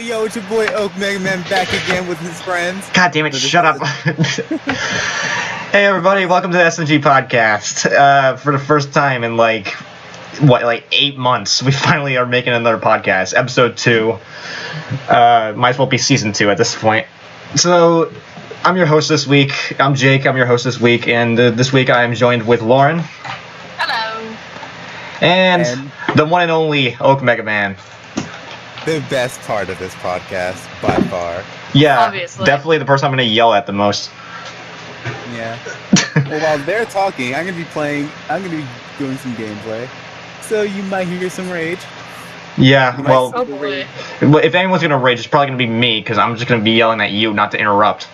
yo, it's your boy Oak Mega Man back again with his friends. God damn it, shut up. Hey everybody, welcome to the SnG Podcast. For the first time in like 8 months, we finally are making another podcast. Episode 2. Might as well be season 2 at this point. So, I'm your host this week. I'm Jake, I'm your host this week, and this week I am joined with Lauren. Hello. And the one and only Oak Mega Man. The best part of this podcast, by far. Yeah, Obviously. Definitely the person I'm going to yell at the most. Yeah. Well, while they're talking, I'm going to be doing some gameplay. So you might hear some rage. Yeah, well, Oh boy. if anyone's going to rage, it's probably going to be me, because I'm just going to be yelling at you not to interrupt.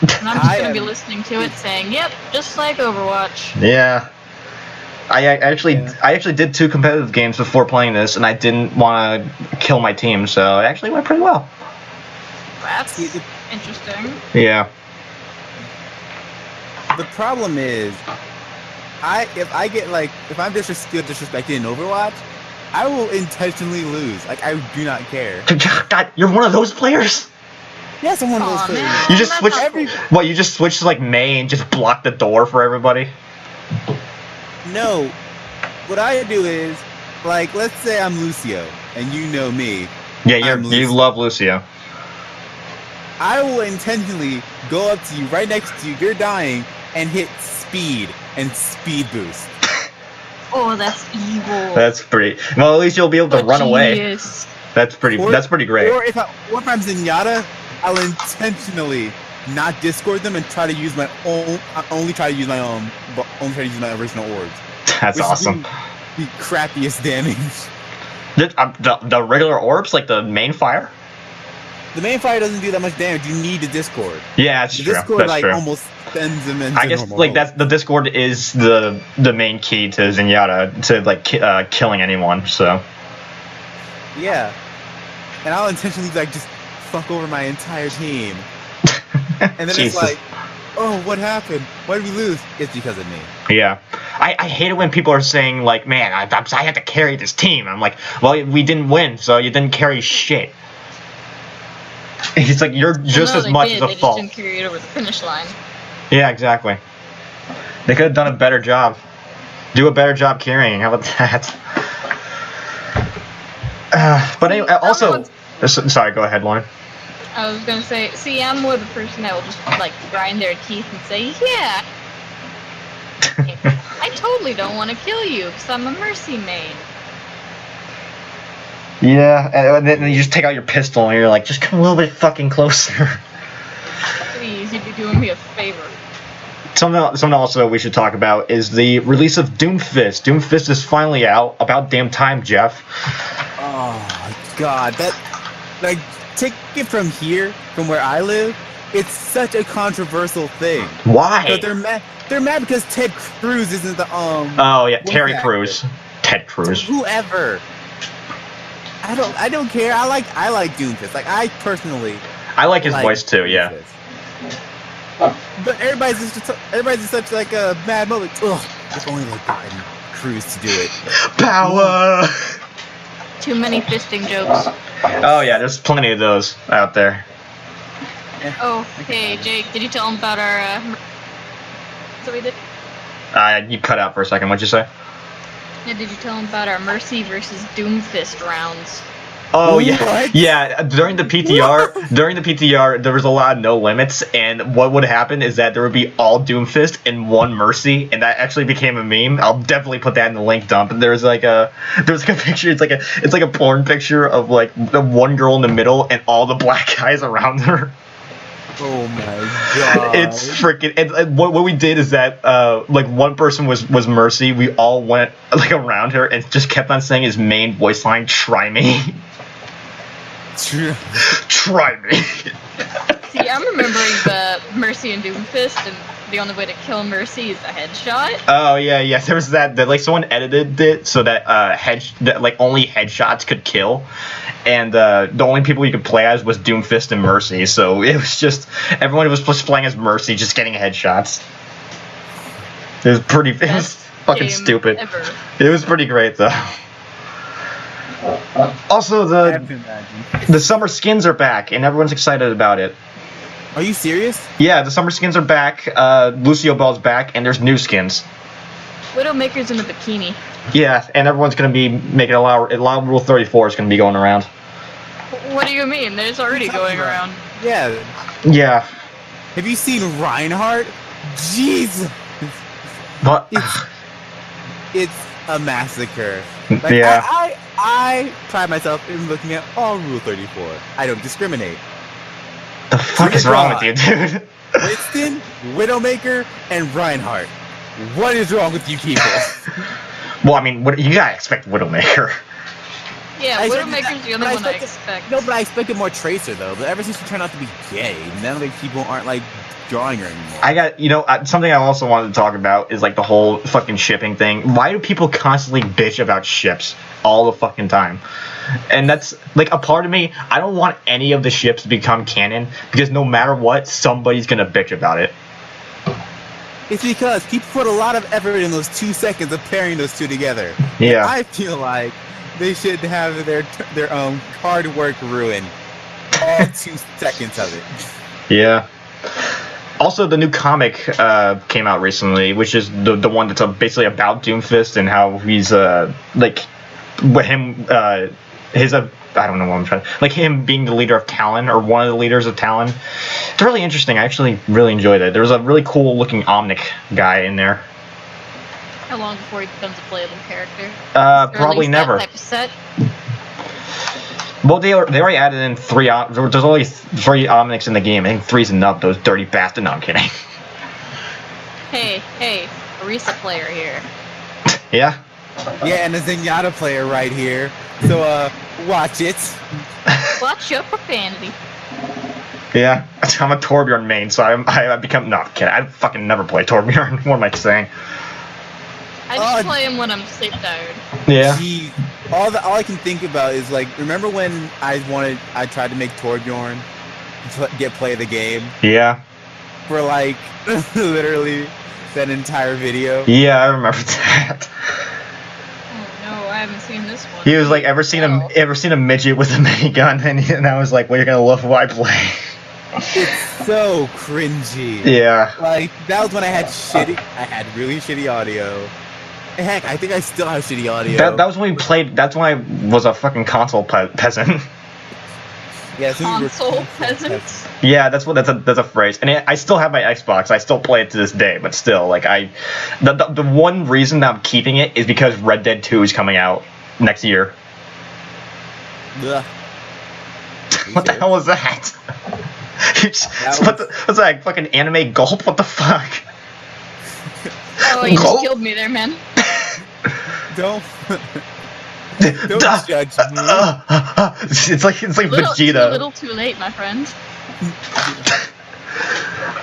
And I'm just gonna be listening to it saying, yep, just like Overwatch. Yeah. I actually did 2 competitive games before playing this, and I didn't want to kill my team, so it actually went pretty well. That's interesting. Yeah. The problem is, if I'm disrespected in Overwatch, I will intentionally lose. Like, I do not care. God, you're one of those players? Yes, I'm one of those Aw, players. man. You just That's switch. not cool. What? You just switch to like May and just block the door for everybody? No. What I do is, like, let's say I'm Lucio, and you know me. Yeah, I'm you Lucio. love Lucio. I will intentionally go up to you, right next to you, you're dying, and hit speed and speed boost. Oh, that's evil. That's pretty. Well, at least you'll be able to But run away. genius. That's pretty great. Or if I'm Zenyatta, I'll intentionally not Discord them and try to use my own. Only try to use my own, but only try to use my original orbs. That's which awesome. do the crappiest damage. The regular orbs, like the main fire? The main fire doesn't do that much damage. You need a Discord. Yeah, that's The true. Discord That's true. almost sends them into I guess normal like mode. that's the Discord is the main key to Zenyatta to like killing anyone. So Yeah. And I'll intentionally just fuck over my entire team. And then Jesus. it's like, oh, what happened? Why did we lose? It's because of me. Yeah, I hate it when people are saying like, man, I had to carry this team. I'm like, well, we didn't win, so you didn't carry shit. It's like you're just as much as a They fault. just didn't carry it over the finish line. Yeah, exactly. They could have done a better job. Do a better job carrying. How about that? But anyway, also, sorry. Go ahead, Lauren. I was gonna say, see, I'm more the person that will just like grind their teeth and say, yeah. I totally don't want to kill you because I'm a mercy main. Yeah, and then you just take out your pistol and you're like, just come a little bit fucking closer. Please, you'd be doing me a favor. Something also we should talk about is the release of Doomfist. Doomfist is finally out. About damn time, Jeff. Oh, God. That, like, take it from here, from where I live, it's such a controversial thing. Why? But they're mad because Ted Cruz isn't the, Oh, yeah, Terry actor. Crews. Ted Cruz. Whoever. I don't care. I like Doomfist. Like, I personally I like his voice too, yeah. Doomfist. But everybody's just such like a mad moment. Ugh, if only they got Cruz to do it. Power! Too many fisting jokes. Oh, yeah, there's plenty of those out there. Oh, hey, Jake, did you tell him about our, so we did? You cut out for a second. What'd you say? Yeah, did you tell him about our Mercy versus Doomfist rounds? Oh, yeah. What? Yeah, during the PTR, there was a lot of no limits, and what would happen is that there would be all Doomfist and one Mercy, and that actually became a meme. I'll definitely put that in the link dump. And there's like a picture, it's like a porn picture of like the one girl in the middle and all the black guys around her. Oh my God. It's freaking. And what we did is that like one person was Mercy. We all went like around her and just kept on saying his main voice line, "Try me." Try me. See, I'm remembering the Mercy and Doomfist, and the only way to kill Mercy is a headshot. Oh yeah. There was that like someone edited it so that that only headshots could kill, and the only people you could play as was Doomfist and Mercy. So it was just everyone was just playing as Mercy, just getting headshots. It was pretty. It was fucking stupid. Ever. It was pretty great though. Also, I have to imagine. the summer skins are back, and everyone's excited about it. Are you serious? Yeah, the summer skins are back. Lucio Bell's back, and there's new skins. Widowmaker's in a bikini. Yeah, and everyone's gonna be making allow Rule 34 is gonna be going around. What do you mean? There's already going around. Yeah. Yeah, Have you seen Reinhardt? Jeez. but It's a massacre. Yeah. I pride myself in looking at all Rule 34. I don't discriminate. the fuck is wrong with you, dude? Winston, Widowmaker, and Reinhardt. What is wrong with you people? Well, I mean, what you gotta expect Widowmaker. Yeah, I Widowmaker's the only but I one I expected- expect. No, but I expected more Tracer though. But ever since she turned out to be gay, now like people aren't like drawing her anymore. I got, something I also wanted to talk about is like the whole fucking shipping thing. Why do people constantly bitch about ships all the fucking time? And that's like a part of me. I don't want any of the ships to become canon because no matter what, somebody's gonna bitch about it. It's because people put a lot of effort in those 2 seconds of pairing those two together. Yeah. I feel like they should have their hard work ruined. All 2 seconds of it. Yeah. Also, the new comic came out recently, which is the one that's basically about Doomfist and how he's like what him his I don't know what I'm trying like him being the leader of Talon or one of the leaders of Talon. It's really interesting. I actually really enjoyed it. There was a really cool looking Omnic guy in there. How long before he becomes a playable character? Or at Probably least never. That type of set? Well, they already added in three. There's only 3 Omnics in the game. I think 3's enough. Those dirty bastards. No, I'm kidding. Hey, Orisa player here. Yeah. Yeah, and a Zenyatta player right here. So watch it. Watch your profanity. Yeah. I'm a Torbjorn main, so I become no. I'm kidding. I fucking never play Torbjorn. What am I saying? I just play him when I'm sleep tired. Yeah. Gee, all I can think about is like, remember when I tried to make Torbjorn get play the game Yeah. for like literally that entire video. Yeah, I remember that. Oh no, I haven't seen this one. He was like, ever seen a midget with a minigun? And I was like, well, you're gonna love who I play. It's so cringy. Yeah. Like that was when I had really shitty audio. Heck, I think I still have shitty audio. That was when we played. That's when I was a fucking console peasant. Yeah, so Console peasants. Yeah, that's a phrase. And I still have my Xbox. I still play it to this day. But still, like the one reason that I'm keeping it is because Red Dead 2 is coming out next year. Ugh. What the hell was that? What's that? Fucking anime gulp? What the fuck? Oh, you Gulp? just killed me there, man. Don't judge me. It's like Vegeta. A little too late, my friend.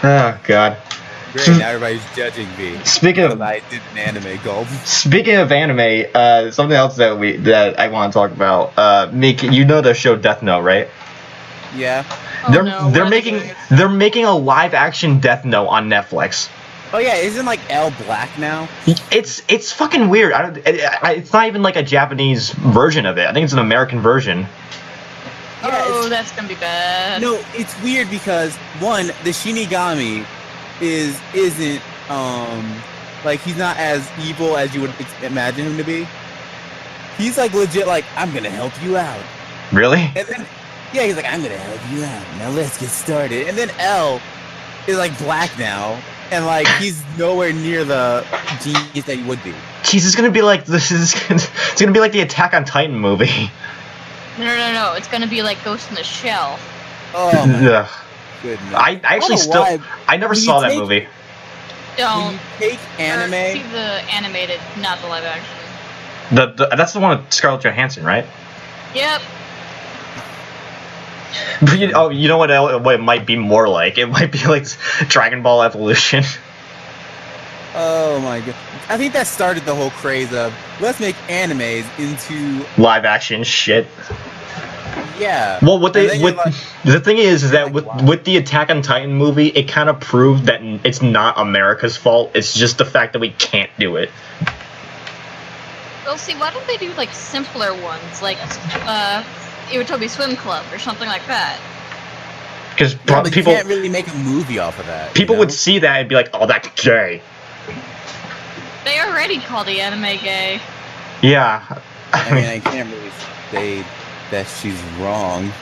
Oh god. Great, now everybody's judging me. Speaking of I did an anime gulp. Speaking of anime, something else that I want to talk about. Meek, you know the show Death Note, right? Yeah. Oh, no, what are they doing? They're making a live action Death Note on Netflix. Oh yeah, isn't like L black now? It's fucking weird. It's not even like a Japanese version of it. I think it's an American version. Yeah, Oh, that's gonna be bad. No, it's weird because one, the Shinigami isn't like he's not as evil as you would imagine him to be. He's like legit like, I'm gonna help you out. Really? And then yeah, he's like, I'm gonna help you out. Now let's get started. And then L is like black now. And like he's nowhere near the genius that he would be. Jeez, it's gonna be like it's gonna be like the Attack on Titan movie. No. It's gonna be like Ghost in the Shell. Oh my Ugh. goodness. I actually I never saw that movie. When Don't. you take anime, See the animated, not the live action. That's the one with Scarlett Johansson, right? Yep. But you know what it might be more like? It might be like Dragon Ball Evolution. oh my god. I think that started the whole craze of let's make animes into Live action shit. yeah. Well, what And they then with you're like, the thing is that like, wow. with the Attack on Titan movie, it kind of proved that it's not America's fault. It's just the fact that we can't do it. Well, see, why don't they do like simpler ones, like Iwatobi Swim Club or something like that? Because Yeah, but people you can't really make a movie off of that. people you know? would see that and be like, "Oh, that's gay." They already call the anime gay. Yeah. I mean, I can't really say that she's wrong. You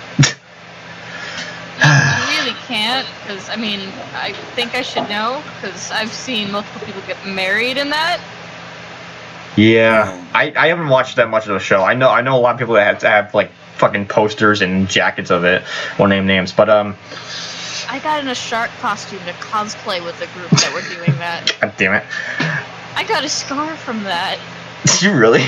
really can't, because, I mean, I think I should know, because I've seen multiple people get married in that. Yeah, I haven't watched that much of the show. I know a lot of people that have like fucking posters and jackets of it. Won't name names, but I got in a shark costume to cosplay with the group that were doing that. God damn it! I got a scar from that. Did you really?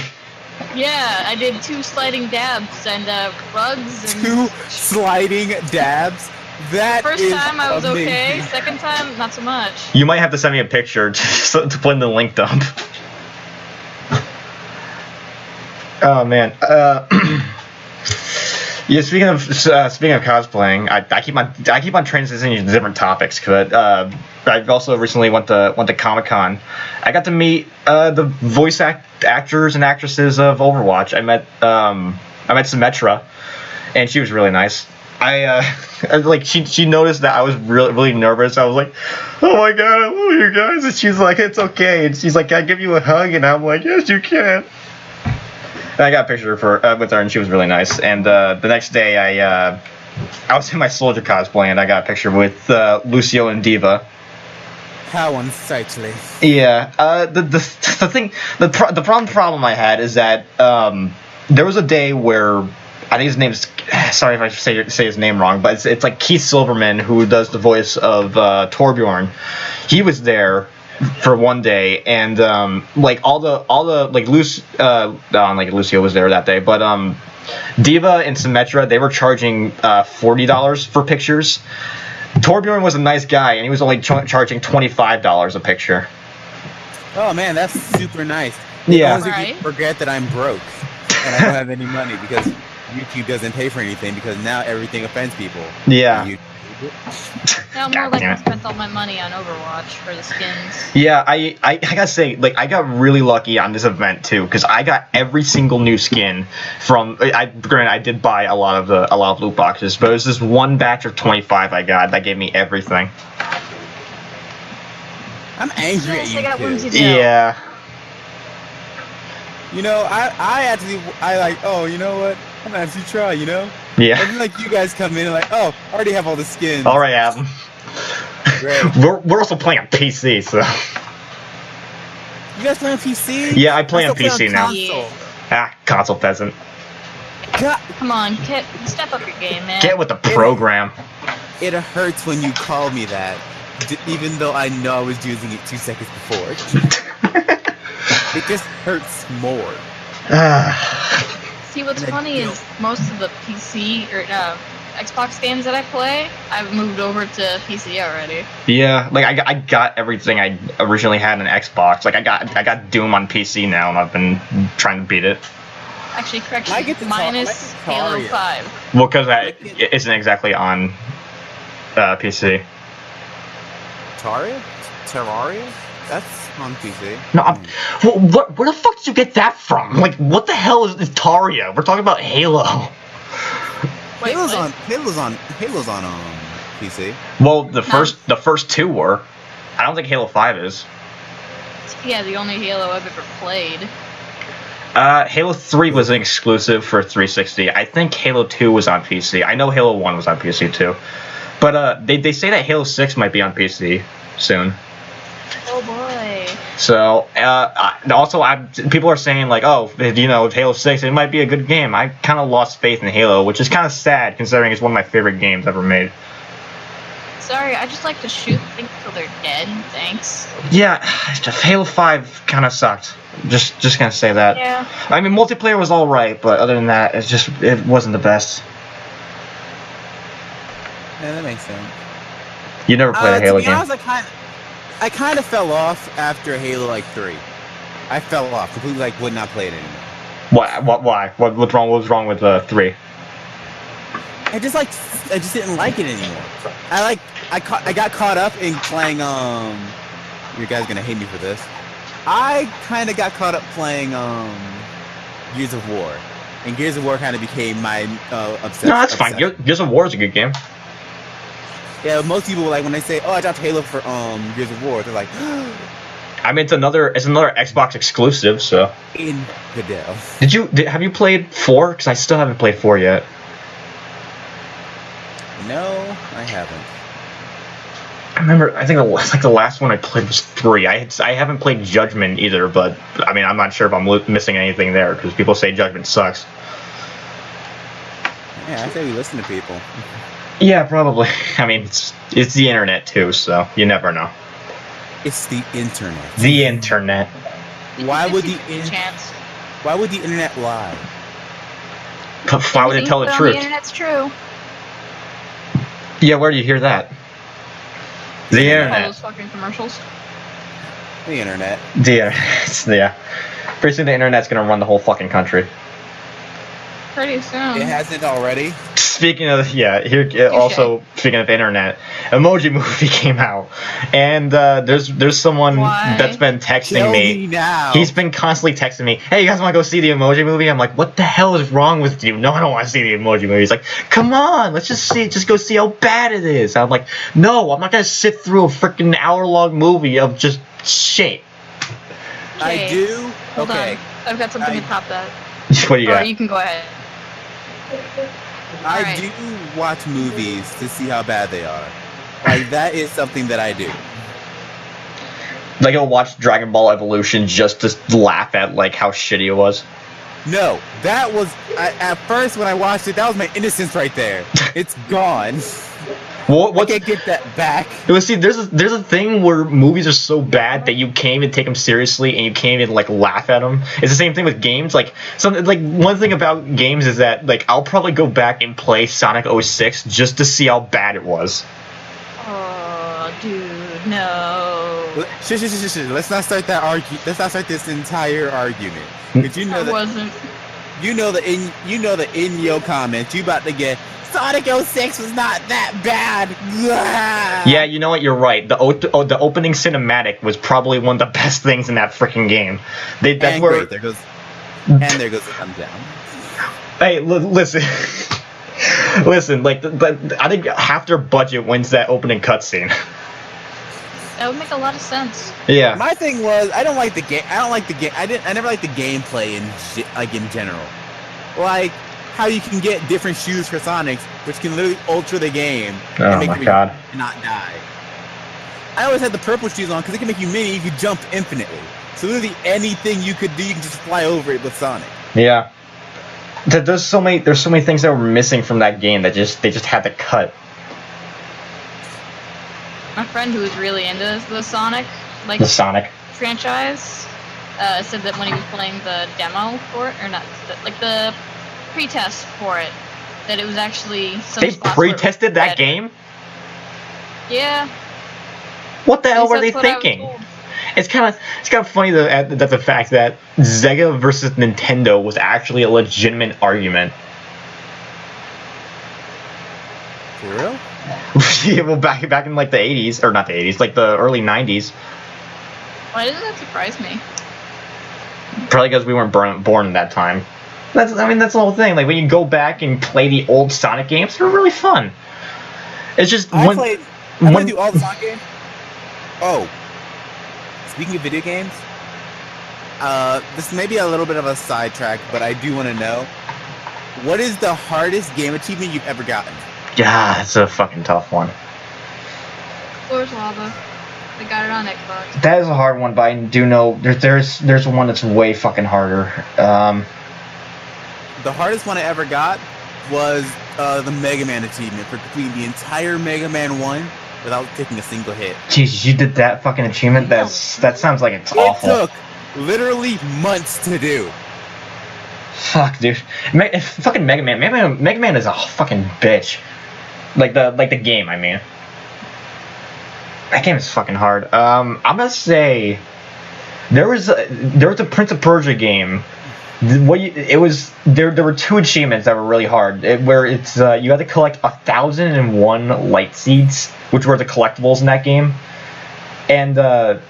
Yeah, I did 2 sliding dabs and rugs and... 2 sliding dabs? That First is time I was amazing. okay, second time not so much. You might have to send me a picture to put in the link dump. Oh man. Yeah. Speaking of cosplaying, I keep on transitioning to different topics, but I've also recently went to Comic-Con. I got to meet the voice actors and actresses of Overwatch. I met Zenyatta, and she was really nice. Like she noticed that I was really nervous. I was like, "Oh my god, I love you guys," and she's like, "It's okay," and she's like, "Can I give you a hug?" And I'm like, "Yes, you can." And I got a picture with her, and she was really nice. And the next day, I was in my soldier cosplay, and I got a picture with Lucio and Diva. How unsightly. Yeah. The problem I had is that there was a day where I think his name's, sorry if I say his name wrong, but it's like Keith Silverman, who does the voice of Torbjorn. He was there for one day, and like all the like Lucio was there that day, but Diva and Symmetra, they were charging $40 for pictures. Torbjorn was a nice guy, and he was only charging $25 a picture. Oh man, that's super nice. Yeah. As long as you forget that I'm broke and I don't have any money because YouTube doesn't pay for anything because now everything offends people. Yeah. Now more like I spent all my money on Overwatch for the skins. Yeah, I gotta say, like, I got really lucky on this event too, because I got every single new skin from. Granted, I did buy a lot of loot boxes, but it was this one batch of 25 I got that gave me everything. I'm angry at you. Yeah. You know, I you know what? I'm gonna actually try, you know? Yeah. And then, like, you guys come in and like, oh, I already have all the skins. Alright, Adam. Great. We're also playing on PC, so. You guys play on PC? Yeah, I play on still PC on now. console. Console peasant. God. Come on, step up your game, man. Get with the program. It hurts when you call me that, even though I know I was using it 2 seconds before. It just hurts more. See, what's funny is most of the PC or Xbox games that I play, I've moved over to PC already. Yeah, like I got everything I originally had in Xbox. Like I got Doom on PC now, and I've been trying to beat it. Actually, correction, minus Halo 5. Well, because that isn't exactly on PC. Terraria? That's on PC. No, where the fuck did you get that from? Like, what the hell is Taria? We're talking about Halo. Wait, Halo's on PC. Well, the first 2 were. I don't think Halo 5 is. Yeah, the only Halo I've ever played. Halo 3 was an exclusive for 360. I think Halo 2 was on PC. I know Halo 1 was on PC too. But they say that Halo 6 might be on PC soon. Oh boy. So, also, people are saying, like, oh, you know, Halo 6, it might be a good game. I kind of lost faith in Halo, which is kind of sad, considering it's one of my favorite games ever made. Sorry, I just like to shoot things till they're dead, thanks. Yeah, Halo 5 kind of sucked. Just gonna say that. Yeah. I mean, multiplayer was alright, but other than that, it wasn't the best. Yeah, that makes sense. You never played a Halo to be game? honest, I kind of fell off after Halo 3. I fell off completely. Like, would not play it anymore. Why? What's wrong? What was wrong with 3? I just didn't like it anymore. I got caught up in playing. You guys are gonna hate me for this. I kind of got caught up playing Gears of War, and Gears of War kind of became my obsession. No, that's fine. Gears of War is a good game. Yeah, most people like when they say, "Oh, I dropped Halo for Gears of War," they're like, I mean, it's another Xbox exclusive, so. Infidel. Have you played 4? Because I still haven't played 4 yet. No, I haven't. I remember. I think the last one I played was 3. I haven't played Judgment either, but I mean, I'm not sure if I'm missing anything there because people say Judgment sucks. Yeah, I say we listen to people. Yeah, probably. I mean, it's the internet too, so you never know. It's the internet. The internet. Why would the internet lie? Why would it tell the truth? The internet's true. Yeah, where do you hear that? The All internet. those fucking commercials. The internet. Yeah. Pretty soon the internet's gonna run the whole fucking country. Pretty soon. It hasn't already. Speaking of also speaking of internet, Emoji Movie came out, and there's someone that's been texting Tell me. Now. He's been constantly texting me, "Hey, you guys want to go see the Emoji Movie?" I'm like, "What the hell is wrong with you?" "No, I don't want to see the Emoji Movie." He's like, "Come on, let's just go see how bad it is." I'm like, "No, I'm not gonna sit through a freaking hour-long movie of just shit." I do. Hold okay. on. I've got something to top that. What do you got? Or you can go ahead. I do watch movies to see how bad they are. Like, that is something that I do. Like, I'll watch Dragon Ball Evolution just to laugh at, like, how shitty it was. No, that was... at first, when I watched it, that was my innocence right there. It's gone. I can't get that back. See, there's a thing where movies are so bad that you can't even take them seriously and you can't even like laugh at them. It's the same thing with games. Like one thing about games is that like I'll probably go back and play Sonic 06 just to see how bad it was. Oh, dude, no. Shh. Let's not start that argument. Let's not start this entire argument. Did you know that? You know that in your comments you about to get. Sonic 06 was not that bad. Yeah, you know what? You're right. The opening cinematic was probably one of the best things in that freaking game. There goes the thumbs down. Hey, listen. Listen, like, I think half their budget wins that opening cutscene. That would make a lot of sense. Yeah. My thing was, I don't like the game. I never liked the gameplay in general. Like, how you can get different shoes for Sonics, which can literally alter the game and make you not die. I always had the purple shoes on because it can make you mini. You could jump infinitely. So literally anything you could do, you can just fly over it with Sonic. Yeah. There's so many things that were missing from that game that they just had to cut. My friend who was really into the Sonic franchise said that when he was playing the demo for it, or not, the pre-test for it, that it was actually some They pre-tested that game? Yeah. What the hell were they thinking? It's kind of funny that the fact that Sega versus Nintendo was actually a legitimate argument. For real? Yeah, well, back in like the 80s, or not the 80s, like the early 90s. Why doesn't that surprise me? Probably because we weren't born in that time. That's the whole thing. Like when you go back and play the old Sonic games, they're really fun. It's just I played through all the Sonic games. Oh, speaking of video games, this may be a little bit of a sidetrack, but I do want to know, what is the hardest game achievement you've ever gotten? Yeah, it's a fucking tough one. Floor's Lava. I got it on Xbox. That is a hard one, but I do know there's one that's way fucking harder. The hardest one I ever got was the Mega Man achievement for completing the entire Mega Man 1 without taking a single hit. Jesus, you did that fucking achievement? That sounds like it's awful. It took literally months to do. Fuck, dude. Fucking Mega Man. Mega Man is a fucking bitch. Like the game, I mean. That game is fucking hard. I'm gonna say there was a Prince of Persia game. There were 2 achievements that were really hard. Where it's you had to collect 1,001 light seeds, which were the collectibles in that game, and another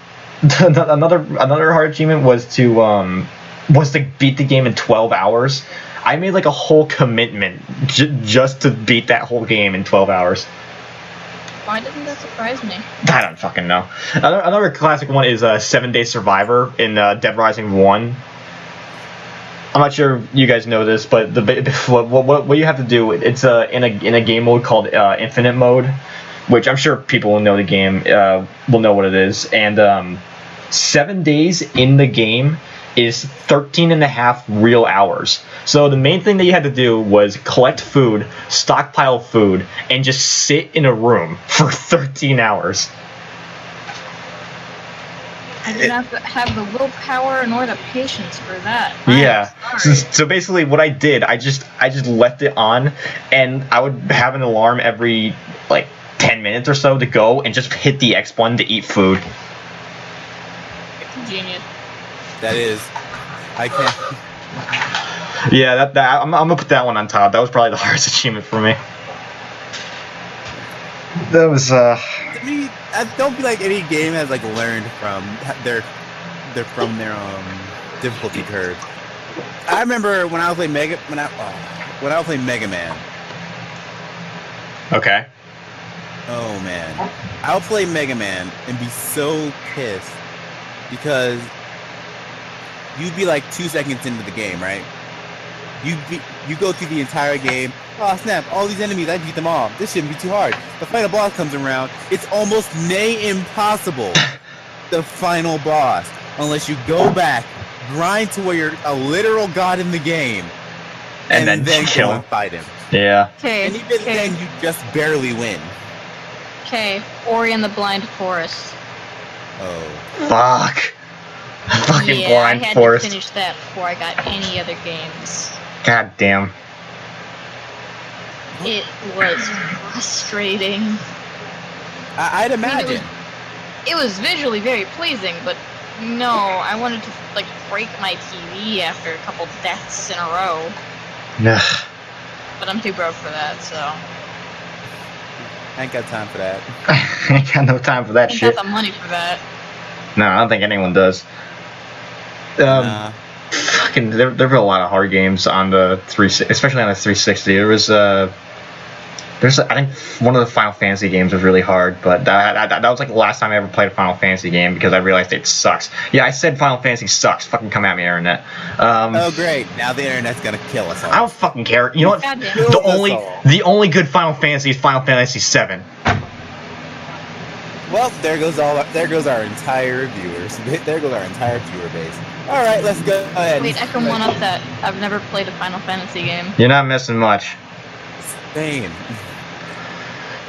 hard achievement was to was to beat the game in 12 hours. I made like a whole commitment just to beat that whole game in 12 hours. Why doesn't that surprise me? I don't fucking know. Another classic one is 7 Day Survivor in Dead Rising 1. I'm not sure you guys know this, but what you have to do, it's in a game mode called Infinite Mode, which I'm sure people will know the game, will know what it is. And 7 days in the game is 13.5 real hours. So the main thing that you had to do was collect food, stockpile food, and just sit in a room for 13 hours. I did not have the willpower nor the patience for that. Yeah. So basically, what I did, I just left it on, and I would have an alarm every like 10 minutes or so to go and just hit the X button to eat food. Genius. That is. I can't. Yeah, that I'm gonna put that one on top. That was probably the hardest achievement for me. That was To me, I don't feel like any game has like learned from their difficulty curve. I remember when I was playing Mega Man. okay. Oh man, I'll play Mega Man and be so pissed because you'd be like 2 seconds into the game, right? You go through the entire game. Oh snap! All these enemies, I beat them all. This shouldn't be too hard. The final boss comes around. It's almost nay impossible. The final boss, unless you go back, grind to where you're a literal god in the game, and then kill go him. and fight him. Yeah. Okay. And even then, you just barely win. Okay. Ori and the Blind Forest. Oh. Fuck. Fucking Yeah, Blind I had Forest. to finish that before I got any other games. God damn. It was frustrating. I'd imagine. It was visually very pleasing, but no, I wanted to like break my TV after a couple deaths in a row. Ugh. But I'm too broke for that, so. I ain't got time for that. I ain't got no time for that I ain't shit. got the money for that. No, I don't think anyone does. Nah. Fucking, there were a lot of hard games on the especially on the 360. I think one of the Final Fantasy games was really hard, but that was like the last time I ever played a Final Fantasy game because I realized it sucks. Yeah, I said Final Fantasy sucks. Fucking come at me, internet. Oh great! Now the internet's gonna kill us all. I don't fucking care. You know what? Goddamn. The only good Final Fantasy is Final Fantasy VII. Well, there goes our entire viewers. There goes our entire viewer base. All right, let's go ahead. Wait, I can one up that. I've never played a Final Fantasy game. You're not missing much. Same.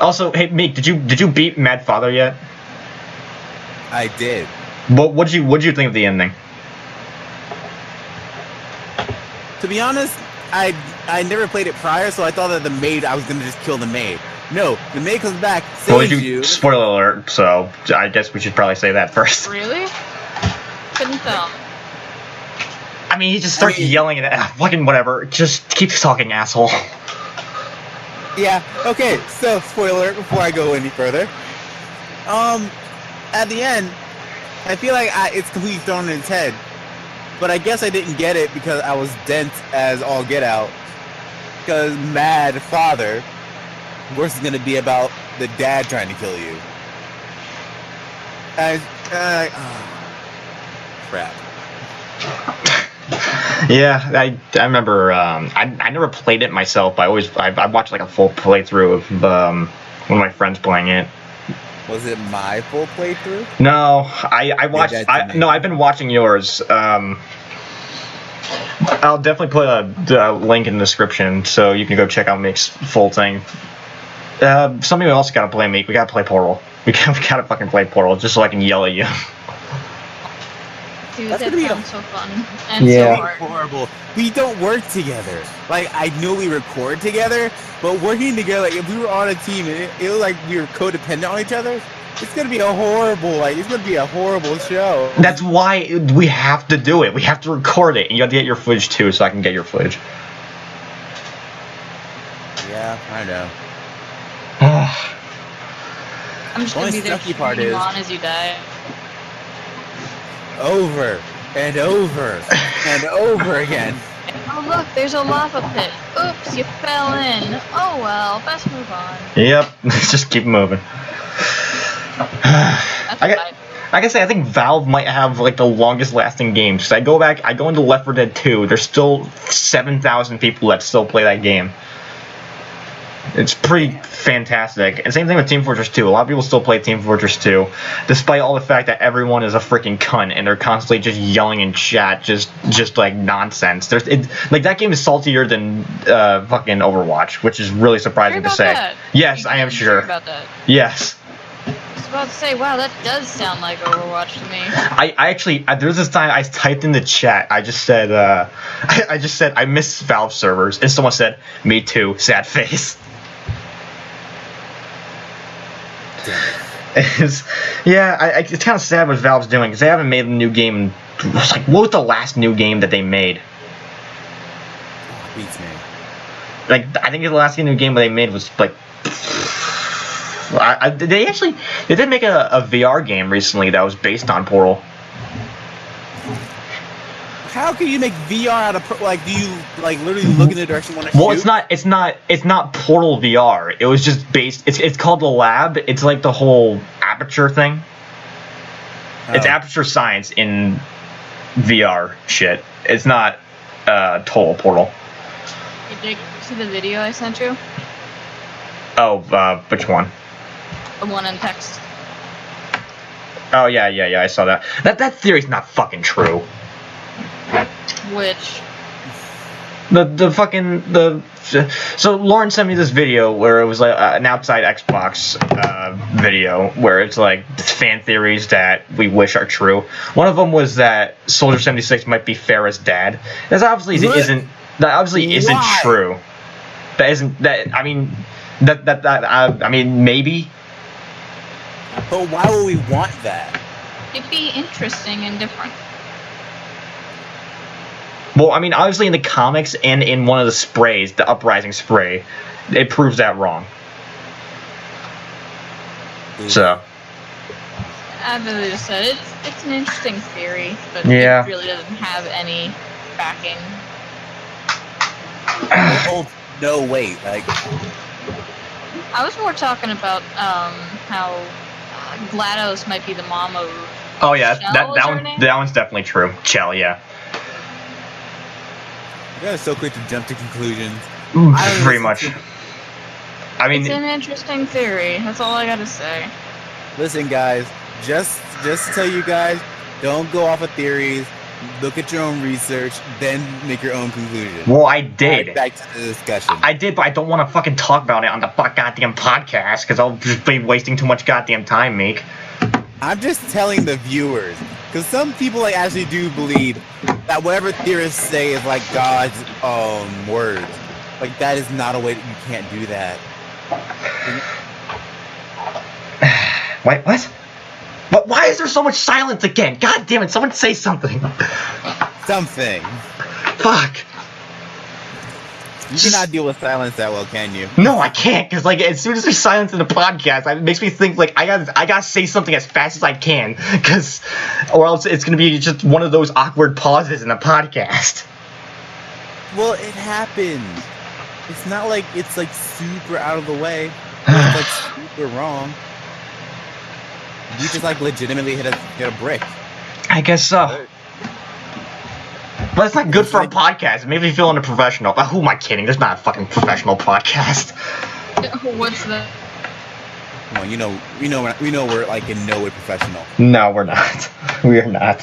Also, hey Meek, did you beat Mad Father yet? I did. What'd you think of the ending? To be honest, I never played it prior, so I thought that I was gonna just kill the maid. No, the maid comes back, saves you. Spoiler alert, so I guess we should probably say that first. Really? Couldn't tell. I mean, he just starts yelling at fucking whatever. Just keep talking, asshole. Yeah. Okay. So, spoiler alert before I go any further. At the end, I feel like it's completely thrown in his head, but I guess I didn't get it because I was dense as all get out. Because Mad Father, of course, is gonna be about the dad trying to kill you. Crap. Yeah, I remember. I never played it myself, but I watched like a full playthrough of one of my friends playing it. Was it my full playthrough? No, I watched. I've been watching yours. I'll definitely put a link in the description so you can go check out Meek's full thing. Something we also gotta play, Meek. We gotta play Portal. We gotta fucking play Portal just so I can yell at you. Dude, That's that gonna be sounds so fun and so hard. Horrible. We don't work together. Like, I know we record together, but working together, like, if we were on a team and it was like we were codependent on each other, it's gonna be a horrible show. That's why we have to do it. We have to record it. And you have to get your footage too, so I can get your footage. Yeah, I know. I'm just gonna Only be there sucky part cheering you is- on as you die. Over. and over and over again. Oh look, there's a lava pit. Oops, you fell in. Oh well, best move on. Yep, just keep moving. That's what I gotta say, I think Valve might have like the longest lasting games. I go into Left 4 Dead 2. There's still 7,000 people that still play that game. It's pretty fantastic. And same thing with Team Fortress 2. A lot of people still play Team Fortress 2, despite all the fact that everyone is a freaking cunt and they're constantly just yelling in chat, just like nonsense. Like that game is saltier than fucking Overwatch, which is really surprising to say. That? Yes, I am sure. About that. Yes. I was about to say, wow, that does sound like Overwatch to me. I actually there was this time I typed in the chat. I just said I miss Valve servers, and someone said, "Me too." Sad face. It's kind of sad what Valve's doing because they haven't made a new game. What was the last new game that they made? Beats me. Like I think the last new game they made was like. They did make a VR game recently that was based on Portal. How can you make VR out of like? Do you like literally look in the direction you want to shoot? Well, it's not Portal VR. It was just based. It's called the Lab. It's like the whole aperture thing. Oh. It's aperture science in VR shit. It's not total Portal. Did you see the video I sent you? Oh, which one? The one in text. Oh yeah, I saw that. That theory's not fucking true. Which? So Lauren sent me this video where it was like an outside Xbox video where it's like fan theories that we wish are true. One of them was that Soldier 76 might be Farrah's dad. That obviously isn't true. I mean maybe. But why would we want that? It'd be interesting and different. Well, I mean, obviously in the comics and in one of the sprays, the Uprising spray, it proves that wrong. So. As I just said, it's an interesting theory, but yeah. It really doesn't have any backing. Oh, no, wait, like... I was more talking about how GLaDOS might be the mom of. Oh yeah, Chell, that one's definitely true. Chell, yeah. You guys are so quick to jump to conclusions. Pretty much. I mean, it's an interesting theory. That's all I gotta say. Listen, guys, just to tell you guys, don't go off of theories. Look at your own research, then make your own conclusion. Well, I did. Right, back to the discussion. I did, but I don't want to fucking talk about it on the goddamn podcast because I'll just be wasting too much goddamn time, Meek. I'm just telling the viewers, because some people like actually do believe that whatever theorists say is like God's words. Like that is not a way that you can't do that. Wait, what? But why is there so much silence again? God damn it, someone say something. Something. Fuck. You cannot deal with silence that well, can you? No, I can't, because like as soon as there's silence in the podcast, it makes me think like I gotta say something as fast as I can, or else it's gonna be just one of those awkward pauses in the podcast. Well, it happens. It's not like it's like super out of the way. It's like super wrong. You just like legitimately hit a brick. I guess so. But it's not good for a podcast. It made me feel unprofessional. Who am I kidding? There's not a fucking professional podcast. What's the? Come on, we know we're like in no way professional. No, we're not. We are not.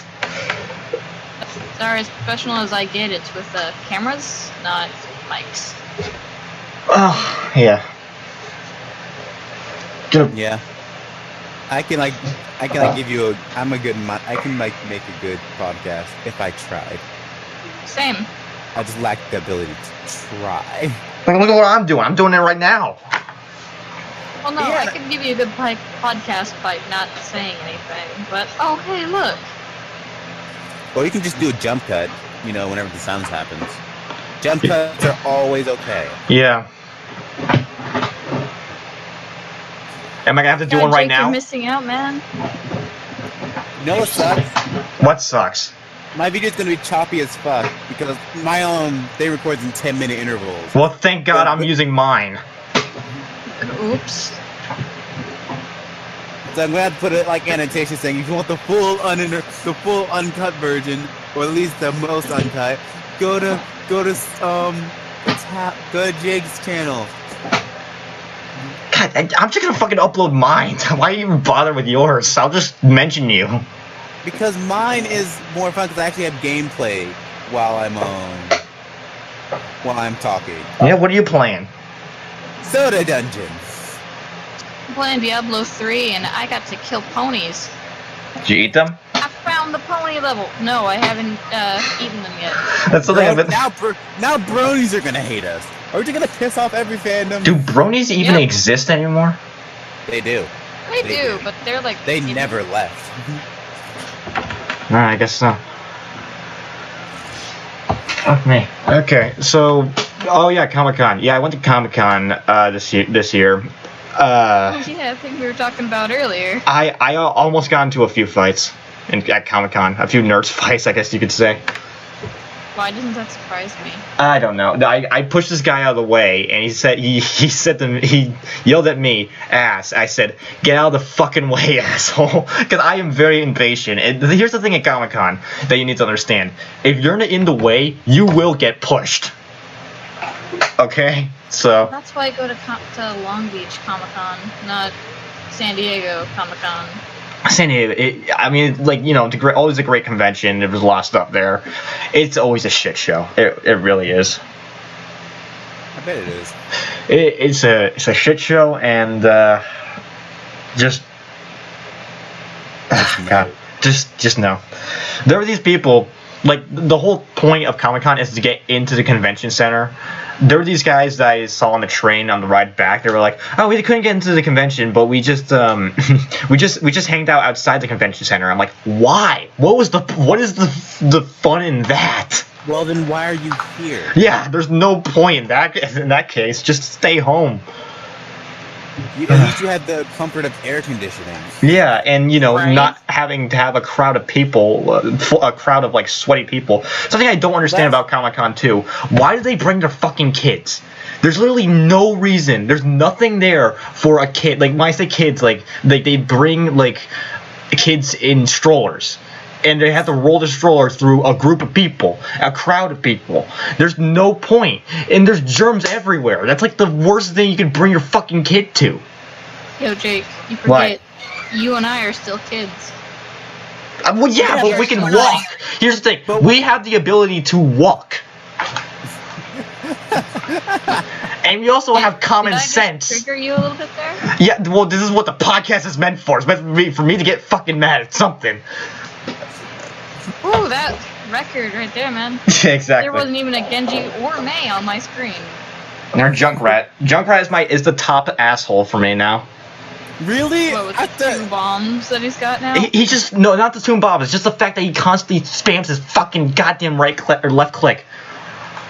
Sorry, as professional as I get, it's with the cameras, not mics. Oh, yeah. Yeah. I can give you I can make a good podcast if I tried. Same. I just lack the ability to try. Look at what I'm doing. I'm doing it right now. Well, no, yeah. I could give you a good podcast by not saying anything, but oh, hey, look. Well, you can just do a jump cut, whenever the silence happens. Jump cuts are always okay. Yeah. Am I gonna have to do one right now? You're missing out, man. You know what sucks? What sucks? My video's gonna be choppy as fuck because my thing records in 10-minute intervals. Well, thank God I'm using mine. Oops. So I'm gonna have to put it like annotation saying if you want the full uncut version, or at least the most uncut, go to Jake's channel. God, I'm just gonna fucking upload mine. Why even bother with yours? I'll just mention you. Because mine is more fun because I actually have gameplay while I'm talking. Yeah, what are you playing? Soda Dungeon. I'm playing Diablo 3 and I got to kill ponies. Did you eat them? I found the pony level. No, I haven't eaten them yet. That's the thing. Now bronies are gonna hate us. Are we just gonna piss off every fandom? Do bronies even exist anymore? They do. They do, but they're like... They never left. I guess so. Fuck me. Okay, so... Oh yeah, Comic-Con. Yeah, I went to Comic-Con this year. Oh yeah, I think we were talking about earlier. I almost got into a few fights at Comic-Con. A few nerds fights, I guess you could say. Why doesn't that surprise me? I don't know. I pushed this guy out of the way, and he yelled at me, ass. I said, get out of the fucking way, asshole. Because I am very impatient. And here's the thing at Comic-Con that you need to understand. If you're in the way, you will get pushed. Okay? So... That's why I go to Long Beach Comic-Con, not San Diego Comic-Con. San Diego, I mean, like, you know, always a great convention. There was a lot of stuff there. It's always a shit show. It really is. I bet it is. It's a shit show, and just God, just no. There were these people. Like, the whole point of Comic-Con is to get into the convention center. There were these guys that I saw on the train on the ride back. They were like, "Oh, we couldn't get into the convention, but we just we just hanged out outside the convention center." I'm like, "Why? What is the fun in that?" Well, then why are you here? Yeah, there's no point in that case. Just stay home. At least you had the comfort of air conditioning. Yeah, and you know, right. Not having to have a crowd of people, a crowd of like sweaty people. Something I don't understand about Comic-Con too. Why do they bring their fucking kids? There's literally no reason. There's nothing there for a kid. Like when I say kids, like they bring like kids in strollers. And they have to roll the stroller through a group of people, a crowd of people. There's no point. And there's germs everywhere. That's like the worst thing you can bring your fucking kid to. Yo, Jake, you forget, you and I are still kids. Well, yeah, but we can walk. Here's the thing. We have the ability to walk. And we also have common sense. Trigger you a little bit there? Yeah, well, this is what the podcast is meant for. It's meant for me to get fucking mad at something. Ooh, that record right there, man. Exactly. There wasn't even a Genji or Mei on my screen. Or Junkrat. Junkrat is the top asshole for me now. Really? What, with the 2 bombs that he's got now? He just not the 2 bombs. It's just the fact that he constantly spams his fucking goddamn right click or left click.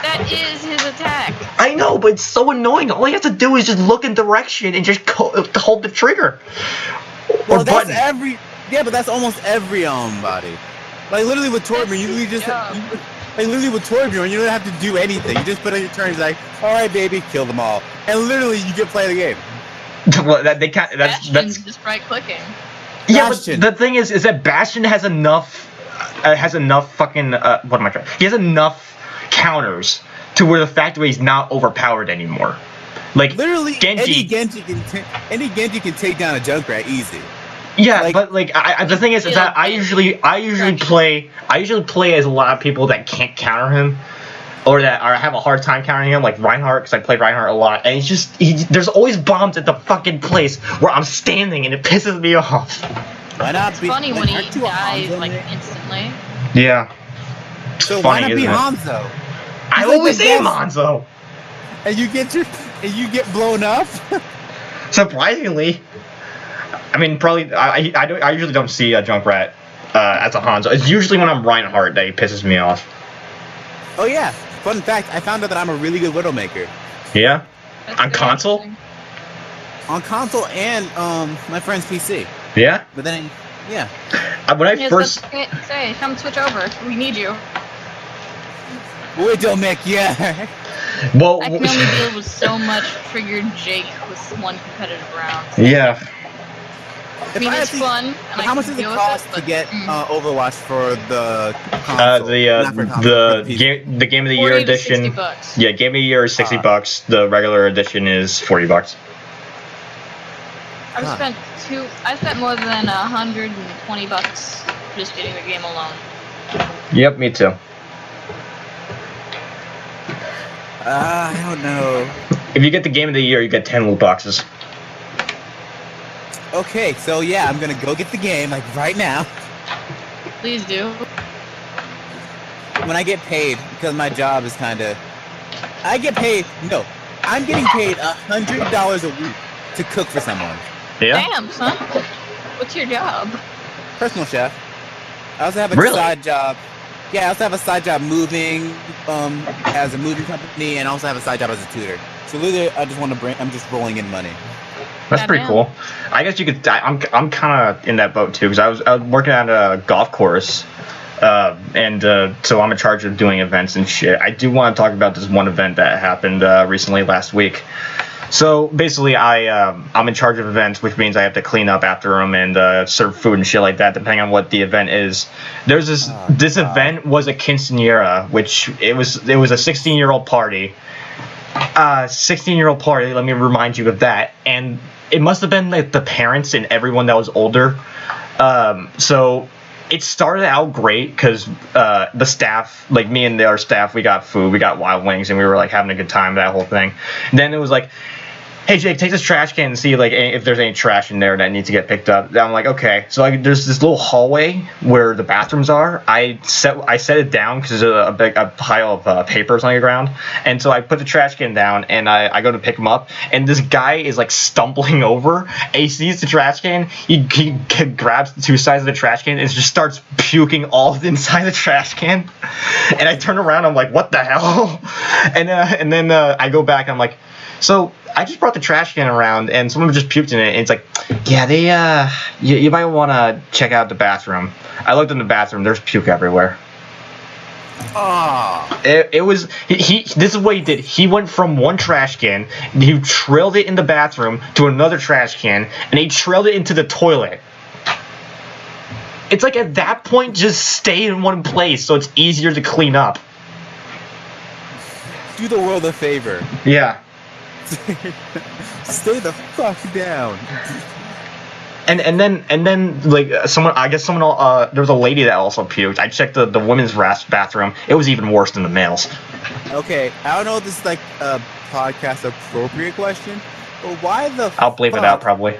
That is his attack. I know, but it's so annoying. All he has to do is just look in direction and just hold the trigger. Well, or that's button. but that's almost every body. Like literally with Torbjorn, you don't have to do anything. You just put on your turn. He's like, "All right, baby, kill them all," and literally you get play the game. Well, that's just right clicking. Yeah, but the thing is that Bastion has enough fucking what am I trying? He has enough counters to where the fact that he's not overpowered anymore. Like literally, Genji, any Genji can take down a Junkrat easy. Yeah, like, but like the thing is that I usually play as a lot of people that can't counter him, or that have a hard time countering him, like Reinhardt, because I played Reinhardt a lot, and there's always bombs at the fucking place where I'm standing, and it pisses me off. Why not? It's funny when he dies like instantly. Yeah. So funny, why not be Hanzo? I always am Hanzo. And you get blown up. Surprisingly. I mean, probably I usually don't see a Junkrat as a Hanzo. It's usually when I'm Reinhardt that he pisses me off. Oh yeah, fun fact: I found out that I'm a really good Widowmaker. Yeah, That's on console. On console and my friend's PC. Yeah. But then Yeah. When I Yes, first say, come switch over. We need you. Widow Mick, yeah. well, I can only deal with so much triggered Jake with one competitive round. yeah. I mean, it's fun. And How much does it cost to get Overwatch for the console? The Game of the Year edition. $60. Yeah, Game of the Year is $60. The regular edition is $40. I spent more than $120 just getting the game alone. Yep, me too. I don't know. If you get the Game of the Year, you get 10 loot boxes. Okay, so yeah, I'm gonna go get the game like right now. Please do. When I get paid, because my job is kinda... I'm getting paid $100 a week to cook for someone. Yeah? Damn, son. What's your job? Personal chef. I also have a side job. Yeah, I also have a side job moving as a moving company, and I also have a side job as a tutor. So literally, I'm just rolling in money. That's pretty cool. I guess you could. I'm kind of in that boat too, because I was working at a golf course, and so I'm in charge of doing events and shit. I do want to talk about this one event that happened recently last week. So basically, I'm in charge of events, which means I have to clean up after them and serve food and shit like that, depending on what the event is. There's this event was a quinceañera, which it was a 16-year-old party. 16-year-old party. Let me remind you of that. And it must have been like the parents and everyone that was older. So it started out great because the staff, like me and our staff, we got food, we got wild wings, and we were like having a good time, that whole thing. And then it was like, hey Jake, take this trash can and see like if there's any trash in there that needs to get picked up. I'm like, okay. So like, there's this little hallway where the bathrooms are. I set it down because there's a pile of papers on the ground, and so I put the trash can down and I go to pick them up, and this guy is like stumbling over, and he sees the trash can. He grabs the two sides of the trash can and just starts puking all inside the trash can. And I turn around, I'm like, what the hell? And then I go back, I'm like, so I just brought the trash can around and someone just puked in it, and it's like, yeah, they you might want to check out the bathroom. I looked in the bathroom, there's puke everywhere. Oh. It was this is what he did. He went from one trash can, he trailed it in the bathroom to another trash can, and he trailed it into the toilet. It's like at that point, just stay in one place so it's easier to clean up. Do the world a favor. Yeah. Stay the fuck down. And then like there was a lady that also puked. I checked the women's bathroom. It was even worse than the males. Okay, I don't know if this is like a podcast appropriate question, but why the I'll bleep it out probably.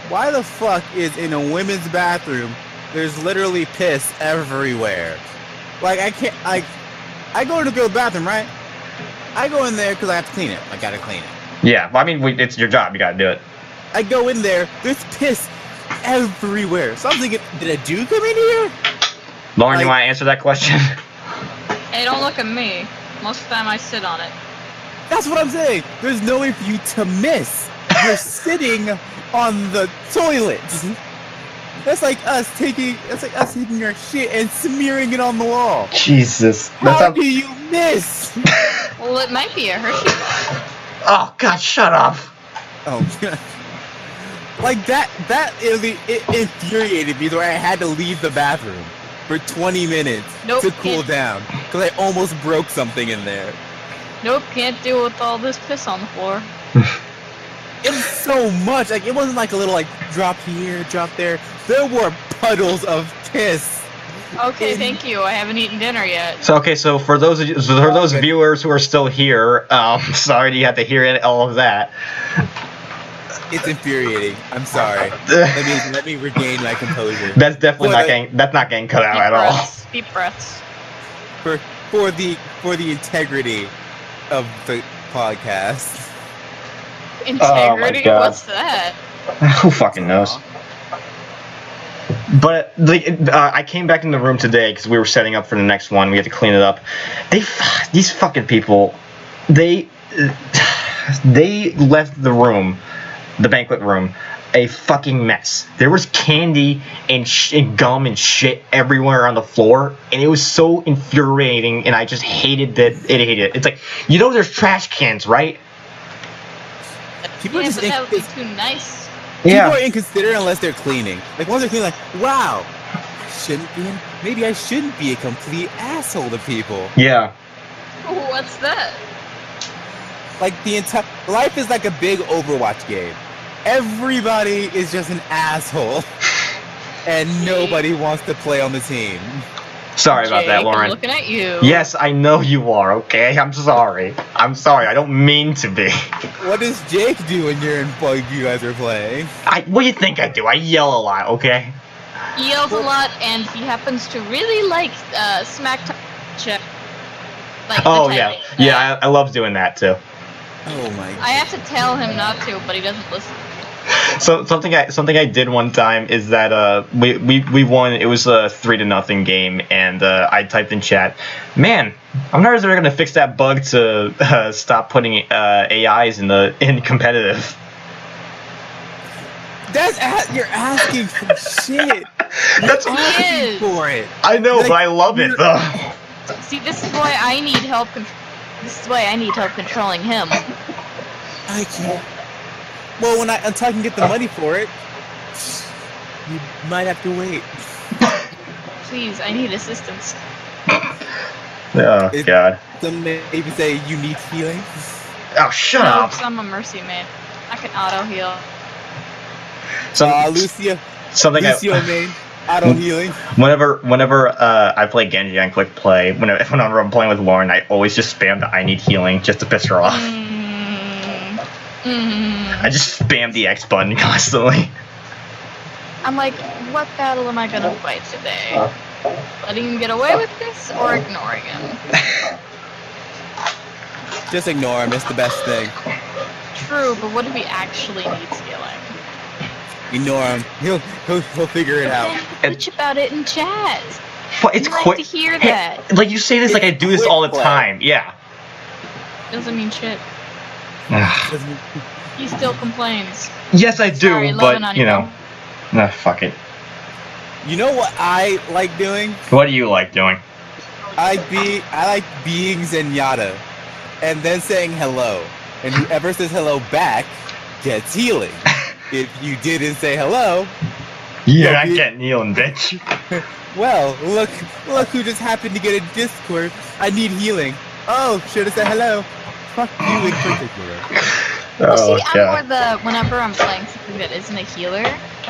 Why the fuck is in a women's bathroom there's literally piss everywhere? Like I go to the girls' bathroom, right? I go in there because I have to clean it. I gotta clean it. Yeah, well, I mean, it's your job. You gotta do it. I go in there. There's piss everywhere. So I'm thinking, did a dude come in here? Lauren, you want to answer that question? Hey, don't look at me. Most of the time I sit on it. That's what I'm saying. There's no way for you to miss. You're sitting on the toilet. That's like us taking our shit and smearing it on the wall. Jesus. How do you miss? Well, it might be a Hershey bar. Oh God, shut up. Oh, like it infuriated me, so I had to leave the bathroom for 20 minutes to cool down because I almost broke something in there. Nope, can't deal with all this piss on the floor. It was so much. Like, it wasn't like a little like drop here, drop there. There were puddles of piss. Okay, thank you. I haven't eaten dinner yet. So for those viewers who are still here, sorry you have to hear all of that. It's infuriating. I'm sorry. Let me regain my composure. That's definitely not getting cut out at all. Deep breaths. For the integrity of the podcast. Integrity? Oh my God. What's that? Who fucking knows? But I came back in the room today because we were setting up for the next one. We had to clean it up. These fucking people, they left the room, the banquet room, a fucking mess. There was candy and gum and shit everywhere on the floor, and it was so infuriating, and I just hated it. It's like, there's trash cans, right? People are just but that would be too nice. People are inconsiderate unless they're cleaning. Like, once they're cleaning, like, wow, maybe I shouldn't be a complete asshole to people. Yeah. What's that? Like, the entire life is like a big Overwatch game. Everybody is just an asshole, and nobody wants to play on the team. Sorry about that, Lauren. I'm looking at you. Yes, I know you are, okay? I'm sorry. I don't mean to be. What does Jake do when you guys are playing? What do you think I do? I yell a lot, okay? He yells a lot, and he happens to really like smack check. Like yeah. I love doing that too. Oh my God. I have to tell him not to, but he doesn't listen. So something I did one time is that we won. It was a 3-0 game, and I typed in chat, "Man, I'm not sure they're gonna fix that bug to stop putting AIs in competitive." You're asking for shit. That's asking for it. I know, but I love it though. See, this is why I need help. This is why I need help controlling him. I can't. Well, until I can get the money for it, you might have to wait. Please, I need assistance. Oh God. Some maybe say you need healing. Oh, shut up. I'm a mercy man. I can auto heal. Lucio main. Auto healing. Whenever I play Genji on Quick Play, whenever I'm playing with Lauren, I always just spam the I need healing just to piss her off. I just spam the X button constantly. I'm like, what battle am I gonna fight today? Letting him get away with this or ignoring him? Just ignore him. It's the best thing. True, but what if he actually needs healing? Ignore him. He'll figure it out. Bitch about it in chat. But it's quick to hear that. Like you say this It's like I do this all the time. Yeah. Doesn't mean shit. He still complains. Yes, I do, Sorry, but fuck it. You know what I like doing? What do you like doing? I like being Zenyatta, and then saying hello, and whoever says hello back gets healing. If you didn't say hello, you're not getting healing, bitch. Well, look who just happened to get a Discord. I need healing. Oh, should have said hello. Fuck you in particular. Well, see, I'm more whenever I'm playing something that isn't a healer,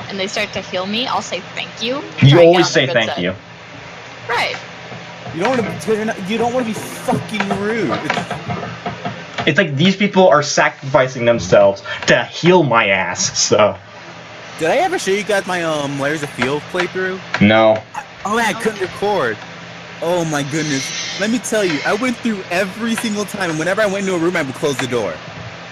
and they start to heal me, I'll say thank you. You always say thank you. Right. You don't want to be fucking rude. It's like these people are sacrificing themselves to heal my ass. So. Did I ever show you guys my Layers of Field playthrough? No. Oh, I couldn't record. Oh my goodness. Let me tell you, I went through every single time, and whenever I went into a room, I would close the door.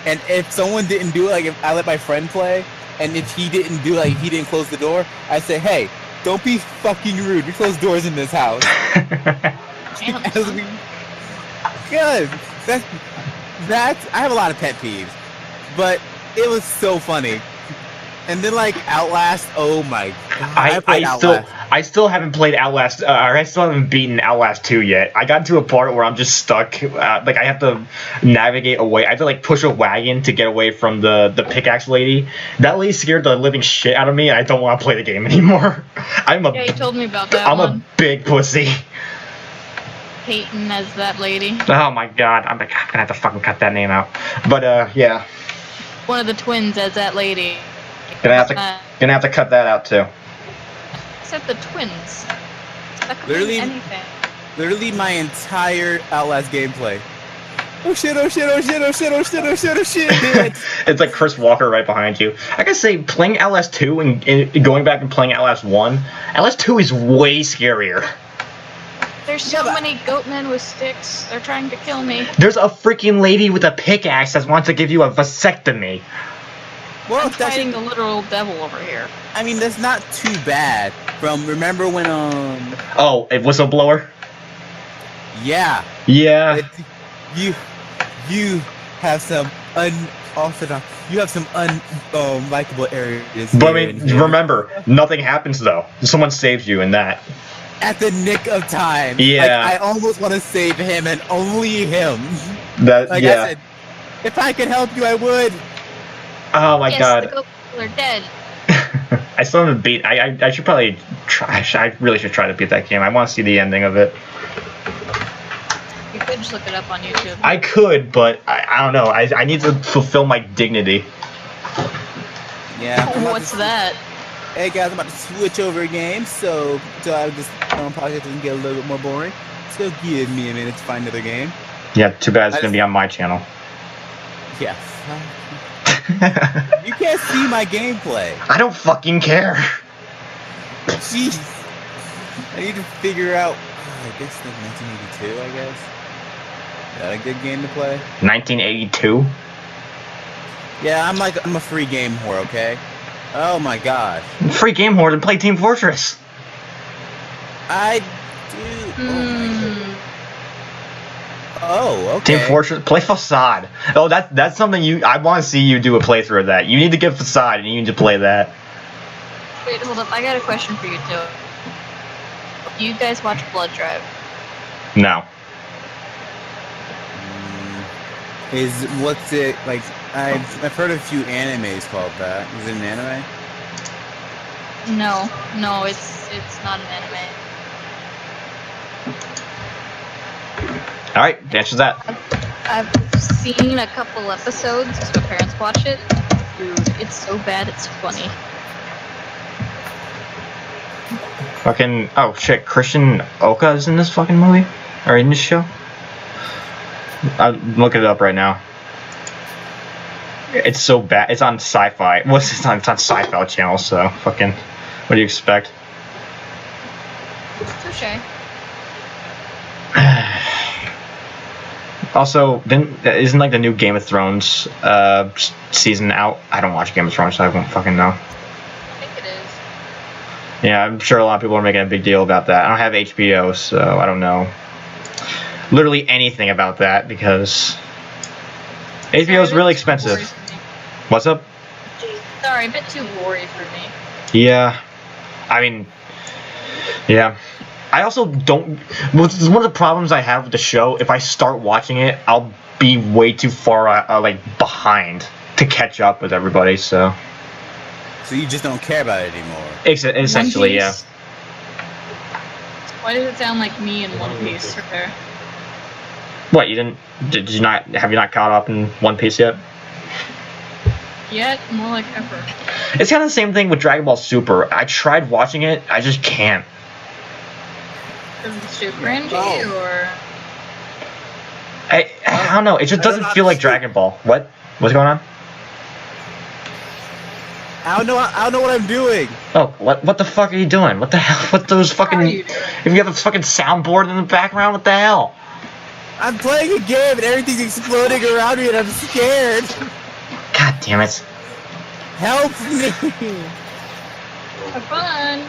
And if someone didn't do it, like if I let my friend play, and if he didn't do it, like he didn't close the door, I'd say, hey, don't be fucking rude. We close doors in this house. Good. That's I have a lot of pet peeves, but it was so funny. And then like Outlast, oh my God, I still haven't played Outlast, or I still haven't beaten Outlast 2 yet. I got to a part where I'm just stuck. Like I have to navigate away. I have to like push a wagon to get away from the pickaxe lady. That lady scared the living shit out of me, and I don't want to play the game anymore. Yeah, you told me about that. I'm a big pussy. Peyton as that lady. Oh my God, I'm gonna have to fucking cut that name out. But yeah. One of the twins as that lady. Gonna have to cut that out too. Except the twins. That could Literally, mean anything. Literally my entire Outlast gameplay. Oh shit, oh shit, oh shit, oh shit, oh shit, oh shit, oh shit. It's like Chris Walker right behind you. I gotta say, playing Outlast 2 and going back and playing Outlast 1, Outlast 2 is way scarier. There's so many goatmen with sticks. They're trying to kill me. There's a freaking lady with a pickaxe that wants to give you a vasectomy. Well, I'm fighting the literal devil over here. I mean, that's not too bad. Remember when Oh, a whistleblower? Yeah. Yeah. You have some orthodox. You have some unlikable areas. But I here mean, and here. remember, nothing happens though. Someone saves you in that. At the nick of time. Yeah. Like, I almost want to save him and only him. That Like yeah. I said, if I could help you, I would. Oh my yes, god. the ghosts are dead. I still haven't beat. I should probably try. I really should try to beat that game. I want to see the ending of it. You could just look it up on YouTube. I could, but I don't know. I need to fulfill my dignity. Yeah. I'm about What's to- that? Hey guys, I'm about to switch over games, so this podcast doesn't get a little bit more boring. So give me a minute to find another game. Yeah, too bad it's gonna be on my channel. Yeah. You can't see my gameplay. I don't fucking care. Jeez. I need to figure out. I guess like 1982. I guess. Is that a good game to play? 1982. Yeah, I'm a free game whore. Okay. Oh my gosh. Free game whore and play Team Fortress. I do. Hmm. Oh, okay. Team Fortress, play Facade. Oh, that's something I want to see you do a playthrough of that. You need to get Facade and you need to play that. Wait, hold up. I got a question for you too. Do you guys watch Blood Drive? No. Is what's it like? I've heard of a few animes called that. Is it an anime? No, it's not an anime. All right, the answer's that. I've seen a couple episodes because my parents watch it. Dude, it's so bad, it's funny. Fucking shit, Christian Oka is in this fucking movie or in this show. I'm looking it up right now. It's so bad. It's on Sci-Fi. It's on Sci-Fi channel. So fucking. What do you expect? Touche. Also, isn't like the new Game of Thrones season out? I don't watch Game of Thrones, so I won't fucking know. I think it is. Yeah, I'm sure a lot of people are making a big deal about that. I don't have HBO, so I don't know literally anything about that because HBO is really expensive. What's up? Sorry, a bit too gory for me. Yeah, I mean, yeah. I also don't. One of the problems I have with the show, if I start watching it, I'll be way too far behind to catch up with everybody. So you just don't care about it anymore. Essentially, yeah. Why does it sound like me in One Piece right there? What, you didn't? Did you not? Have you not caught up in One Piece yet? Yet, more like ever. It's kind of the same thing with Dragon Ball Super. I tried watching it, I just can't. Is it too cringy, or? I don't know. It just doesn't feel like Dragon Ball. What? What's going on? I don't know what I'm doing. Oh, what the fuck are you doing? What the hell? What those fucking? What are you doing? If you have a fucking soundboard in the background, what the hell? I'm playing a game and everything's exploding around me and I'm scared. God damn it! Help me. Have fun.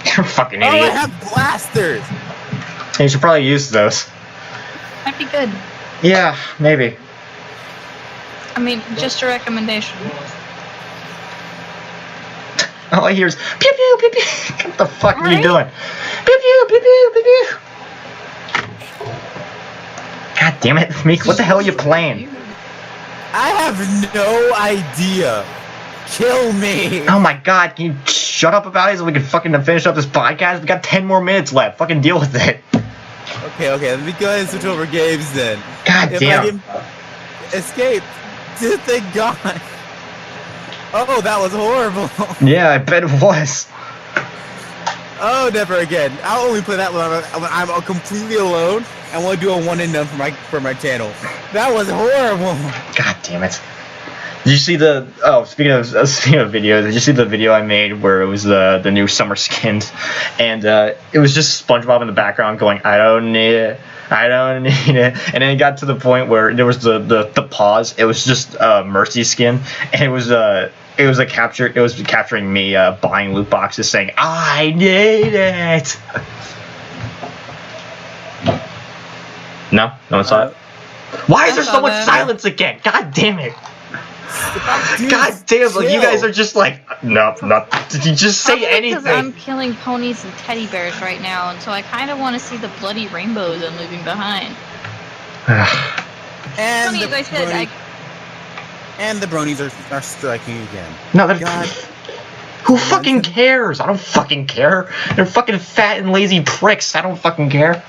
You're a fucking Oh, I idiot. have blasters. You should probably use those. Might be good. Yeah, maybe. I mean, just a recommendation. All I hear is pew pew pew pew. What the fuck are you Right? doing? Pew pew pew pew pew pew. God damn it, Meek! What the hell are you playing? I have no idea. Kill me. Oh my god, can you shut up about it so we can fucking finish up this podcast? We got 10 more minutes left. Fucking deal with it. Okay, let me go ahead and switch over games then. God If damn. I can escape, thank God. Oh, that was horrible. Yeah, I bet it was. Oh, never again. I'll only play that when I'm completely alone. I want to do a one and done for my channel. That was horrible. God damn it. Did you see the speaking of videos, did you see the video I made where it was the new summer skins and it was just SpongeBob in the background going, I don't need it. I don't need it. And then it got to the point where there was the pause. It was just Mercy skin and it was capturing me buying loot boxes saying, I need it. No one saw it. Why is there so much silence again? God damn it. Dude, God damn, like, you chill. guys are just like, no, not. Did you just say Probably because I'm anything? killing ponies and teddy bears right now, and so I kind of want to see the bloody rainbows I'm leaving behind. And Funny, the as I said, and the bronies are striking again. No, they're. God. Who fucking cares? I don't fucking care. They're fucking fat and lazy pricks. I don't fucking care.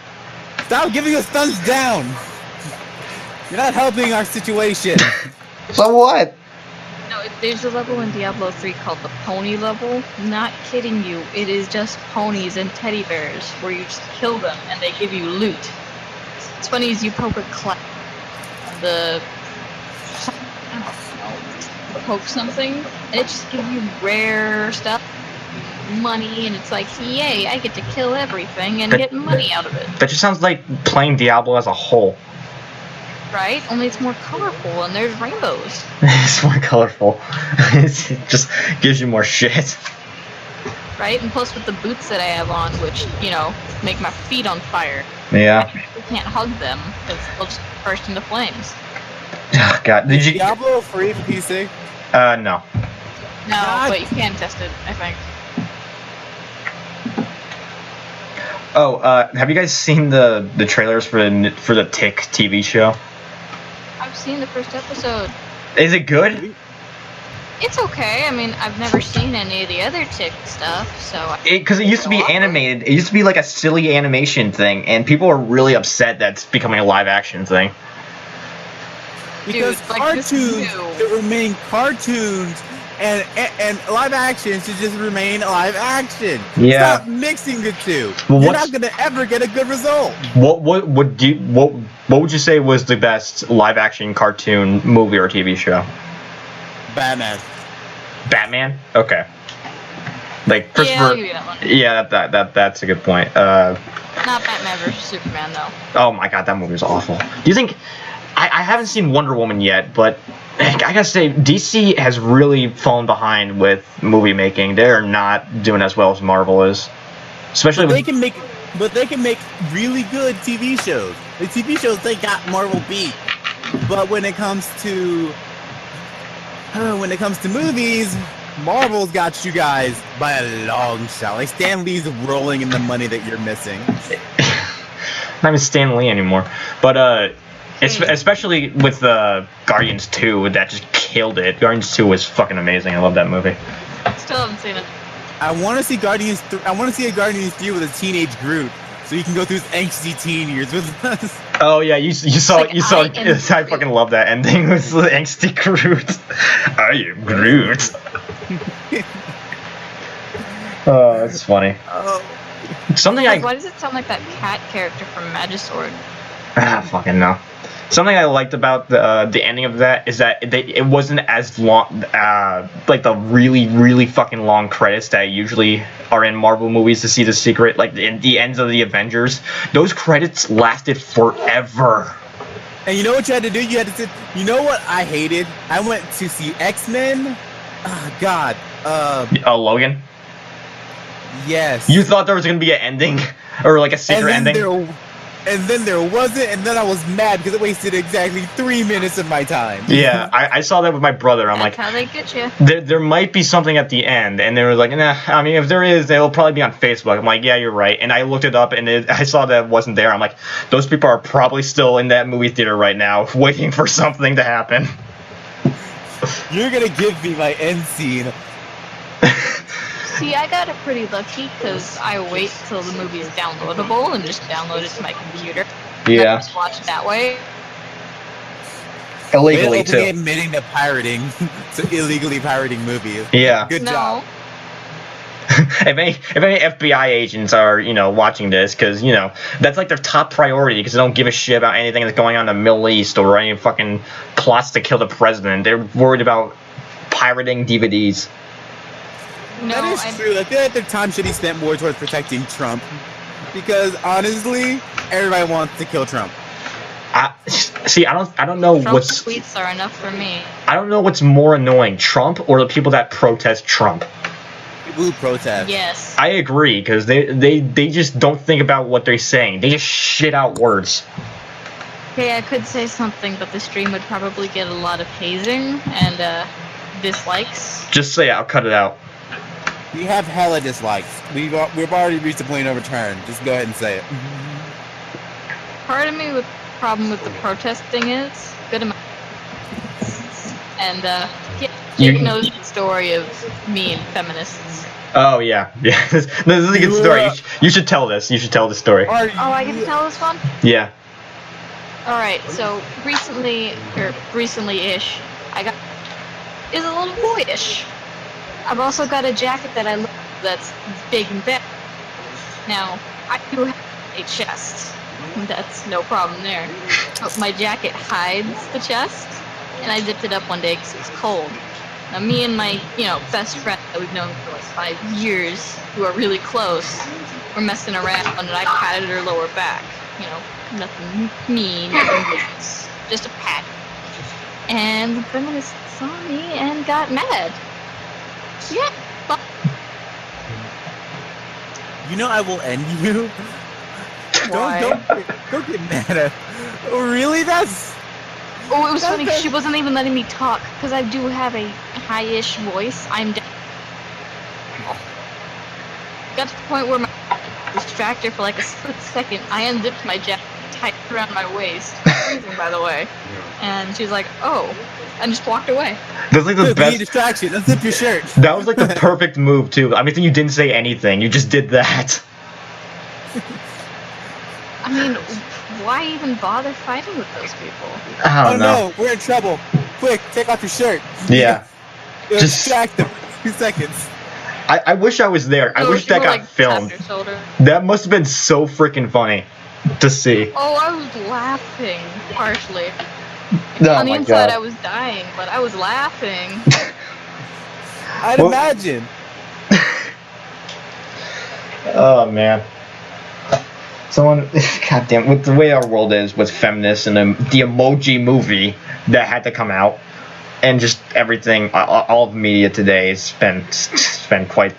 Stop giving us thumbs down. You're not helping our situation. So what? No, there's a level in Diablo 3 called the pony level. Not kidding you, it is just ponies and teddy bears where you just kill them and they give you loot. It's funny as you poke a poke something, and it just gives you rare stuff, money, and it's like, yay, I get to kill everything and get money out of it. That just sounds like playing Diablo as a whole. Right? Only it's more colorful and there's rainbows. It's more colorful. It just gives you more shit. Right? And plus with the boots that I have on, which, you know, make my feet on fire. Yeah. I can't hug them because they'll just burst into flames. Oh, God, did you? Diablo free for PC? No. No, God. but you can test it, I think. Oh, have you guys seen the trailers for the Tick TV show? I've seen the first episode. Is it good? It's okay. I mean, I've never seen any of the other Tick stuff, so... Because it used to be animated. It used to be like a silly animation thing, and people are really upset that's becoming a live action thing. Because Dude, like, this is cartoons new. should remain cartoons, and live action should just remain live action. Yeah. Stop mixing the two. Well, You're what's- not gonna ever get a good result. What would you say was the best live action cartoon movie or TV show? Batman. Batman? Okay. Like Yeah, Christopher. I'll give you that one. Yeah, that's a good point. Not Batman versus Superman, though. Oh my God, that movie was awful. Do you think? I haven't seen Wonder Woman yet, but I gotta say DC has really fallen behind with movie making. They're not doing as well as Marvel is, especially But with. they can make really good TV shows. The TV shows they got Marvel beat. But when it comes to movies, Marvel's got you guys by a long shot. Like Stan Lee's rolling in the money that you're missing. Not even Stan Lee anymore, but especially with Guardians 2, that just killed it. Guardians 2 was fucking amazing. I love that movie. Still haven't seen it. I want to see I want to see a Guardians 3 with a teenage Groot, so you can go through his angsty teen years with us. Oh yeah, you saw Like, you saw. I am I fucking love that ending with the angsty Groot. I am Groot. Oh, that's funny. Oh. Something Why does it sound like that cat character from Magisword? fucking no. Something I liked about the ending of that is that it wasn't as long, like the really fucking long credits that usually are in Marvel movies to see the secret, like in the ends of the Avengers. Those credits lasted forever. And you know what you had to do? You had to sit. You know what I hated? I went to see X-Men. Oh, God. Logan. Yes. You thought there was gonna be an ending or like a secret ending? And then there wasn't, and then I was mad because it wasted exactly 3 minutes of my time. Yeah, I saw that with my brother. I'm That's like, how they get you. there might be something at the end, and they were like, nah. I mean, if there is, it'll probably be on Facebook. I'm like, yeah, you're right. And I looked it up, and I saw that it wasn't there. I'm like, those people are probably still in that movie theater right now, waiting for something to happen. You're gonna give me my end scene. See, I got it pretty lucky because I wait till the movie is downloadable and just download it to my computer. Yeah. And just watch it that way. Illegally Way to openly too. admitting to pirating, to illegally pirating movies. Yeah. Good No. job. if any FBI agents are, watching this, because, that's like their top priority, because they don't give a shit about anything that's going on in the Middle East or any fucking plots to kill the president. They're worried about pirating DVDs. No, That is true. I feel like their time should be spent more towards protecting Trump. Because honestly, everybody wants to kill Trump. I don't know Trump's tweets are enough for me. I don't know what's more annoying, Trump or the people that protest Trump. People who protest. Yes. I agree, because they just don't think about what they're saying. They just shit out words. Okay, I could say something, but the stream would probably get a lot of hazing and dislikes. Just say it, I'll cut it out. We have hella dislikes. We've already reached the point of return. Just go ahead and say it. Part of me with problem with the protesting is good amount. And Jake knows the story of me and feminists. Oh yeah. This is a good story. You should tell this. You should tell the story. Oh, I get to tell this one? Yeah. Alright, so recently-ish, I got is a little boyish. I've also got a jacket that I love that's big and big. Now, I do have a chest. That's no problem there. But my jacket hides the chest, and I zipped it up one day because it was cold. Now, me and my, best friend that we've known for like 5 years, who are really close, were messing around, and I patted her lower back. Nothing mean, nothing vicious, just a pat. And the feminist saw me and got mad. Yeah. I will end you. Why? Don't get mad at. Oh, really? That's. Oh, it was funny. She wasn't even letting me talk because I do have a high-ish voice. Got to the point where my distractor for like a split second. I unzipped my jacket, tight around my waist, freezing by the way, and she's like, "Oh," and just walked away. That's like the best distraction. Unzip your shirt. That was like the perfect move too. I mean, you didn't say anything. You just did that. I mean, why even bother fighting with those people? I don't know. No, we're in trouble. Quick, take off your shirt. Yeah. Just Just- distract them. 2 seconds. I wish I was there. I wish that got filmed. That must have been so freaking funny to see. Oh, I was laughing partially. Oh On the my inside, God. I was dying, but I was laughing. I'd Well- imagine. Oh man. Someone, goddamn, with the way our world is with feminists and the emoji movie that had to come out, and just everything, all of media today has been quite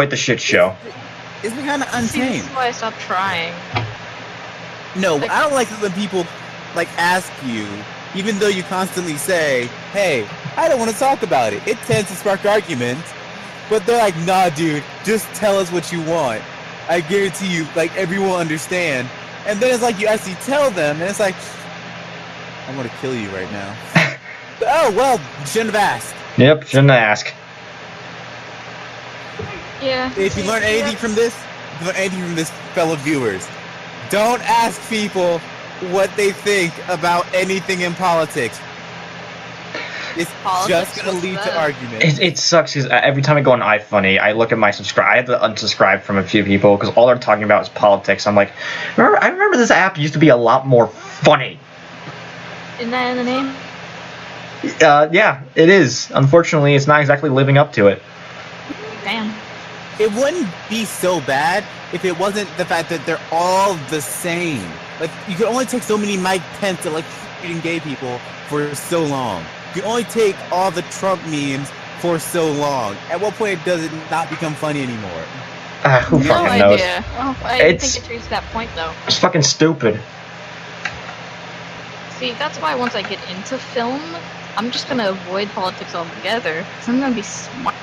the shit show. It's been kind of See, this is untamed. why I stopped trying. No, I don't like it when people ask you, even though you constantly say, "Hey, I don't want to talk about it." It tends to spark arguments, but they're like, "Nah, dude, just tell us what you want. I guarantee you, everyone will understand." And then it's like you actually tell them, and it's like, "I want to kill you right now." Oh well, shouldn't have asked. Yep, shouldn't ask. Yeah. If you learn anything from this, fellow viewers, don't ask people what they think about anything in politics. It's Politics, just gonna what's lead to that? arguments. It sucks because every time I go on iFunny, I look at my subscribe. I had to unsubscribe from a few people because all they're talking about is politics. I'm like, I remember this app used to be a lot more funny. Isn't that in the name? Yeah, it is. Unfortunately, it's not exactly living up to it. Damn. It wouldn't be so bad if it wasn't the fact that they're all the same. Like, you can only take so many Mike Pence shooting gay people for so long. You can only take all the Trump memes for so long. At what point does it not become funny anymore? Who No fucking knows? idea. Oh, I It's- think it reached that point though. It's fucking stupid. See, that's why once I get into film, I'm just gonna avoid politics altogether. Cause I'm gonna be smart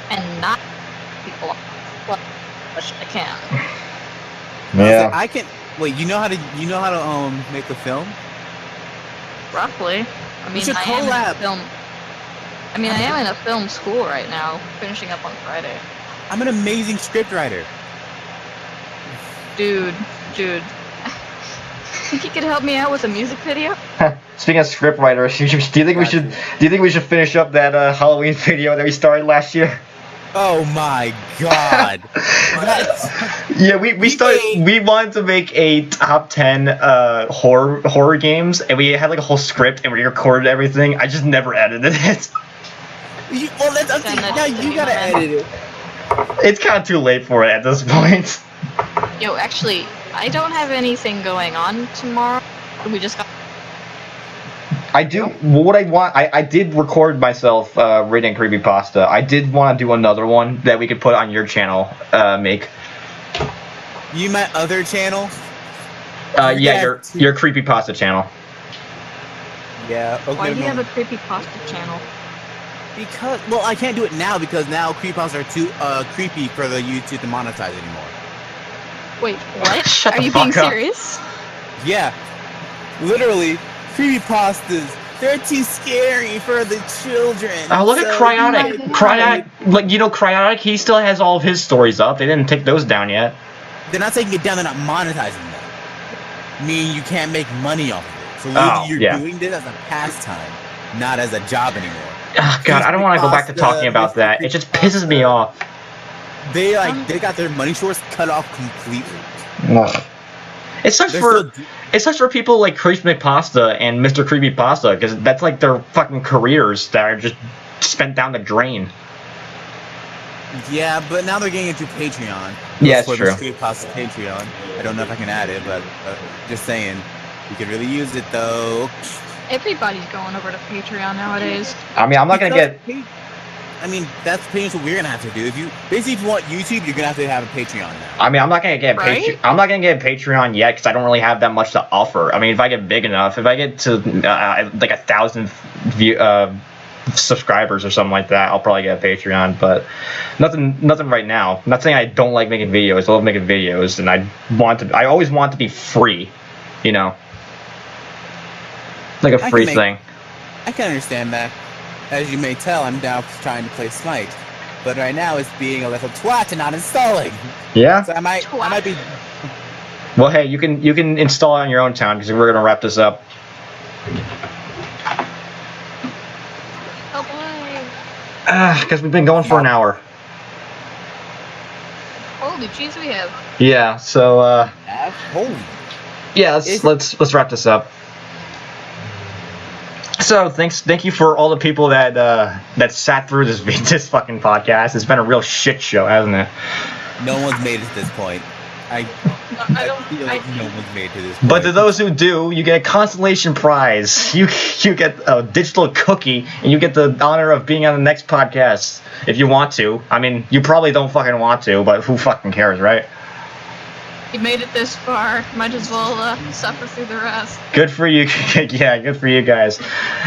and not people off as much as I can. Yeah. I can wait. You know how to make a film? Roughly. I mean, should I am in a collab. film. I mean, I am in a film school right now, finishing up on Friday. I'm an amazing scriptwriter. Dude. Think you could help me out with a music video? Speaking of scriptwriters, do you think we should finish up that Halloween video that we started last year? Oh my god. That's, Yeah, we wanted to make a top 10 horror games, and we had a whole script, and we recorded everything. I just never edited it. that's up to you. Now you gotta edit it. It's kind of too late for it at this point. Yo, actually, I don't have anything going on tomorrow. We just got. I do. What I want, I did record myself reading creepypasta. I did want to do another one that we could put on your channel, make. You my other channel? Yeah, your creepypasta channel. Yeah. Okay. Why do you have a creepypasta channel? Because I can't do it now because now creepypastas are too creepy for the YouTube to monetize anymore. Wait, what? Shut Are the you fuck being up. serious? Yeah. Literally, creepypastas. They're too scary for the children. Oh, look at Cryotic. Cryotic, Cryotic, he still has all of his stories up. They didn't take those down yet. They're not taking it down. They're not monetizing them. Meaning you can't make money off of it. So you're doing this as a pastime, not as a job anymore. Oh, God, I don't want to go back to talking about that. It just pisses me off. They got their money source cut off completely. It sucks for people like Creepypasta and Mr. Creepypasta because that's like their fucking careers that are just spent down the drain. Yeah, but now they're getting into Patreon. Yeah, it's true. Creepypasta Patreon. I don't know if I can add it, but just saying, you could really use it though. Everybody's going over to Patreon nowadays. I mean, I'm not gonna get. I mean, that's pretty much what we're gonna have to do. If you want YouTube, you're gonna have to have a Patreon now. I mean, I'm not gonna get Right? I'm not gonna get Patreon yet because I don't really have that much to offer. I mean, if I get big enough, if I get to like 1,000 subscribers or something like that, I'll probably get a Patreon. But nothing right now. I'm not saying I don't like making videos. I love making videos, and I always want to be free. You know, like a free thing. I can understand that. As you may tell, I'm now trying to play Smite, but right now it's being a little twat and not installing. Yeah. So I might be. Well, hey, you can install it on your own time because we're gonna wrap this up. Oh boy. Because we've been going for an hour. Holy jeez, we have. Yeah. So. Holy. Yeah. Let's wrap this up. So thank you for all the people that sat through this fucking podcast. It's been a real shit show, hasn't it? No one's made it to this point. I feel like no one's made it to this point. But to those who do, you get a consolation prize. You get a digital cookie, and you get the honor of being on the next podcast if you want to. I mean, you probably don't fucking want to, but who fucking cares, right? You made it this far. Might as well suffer through the rest. Good for you. Yeah, good for you guys.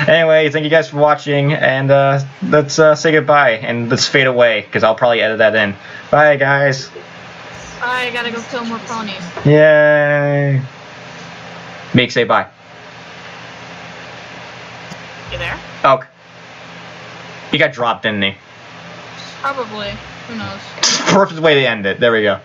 Anyway, thank you guys for watching, and let's say goodbye, and let's fade away, because I'll probably edit that in. Bye, guys. I gotta go kill more ponies. Yay. Meek, say bye. You there? Oh. He got dropped, didn't he? Probably. Who knows? Perfect way to end it. There we go.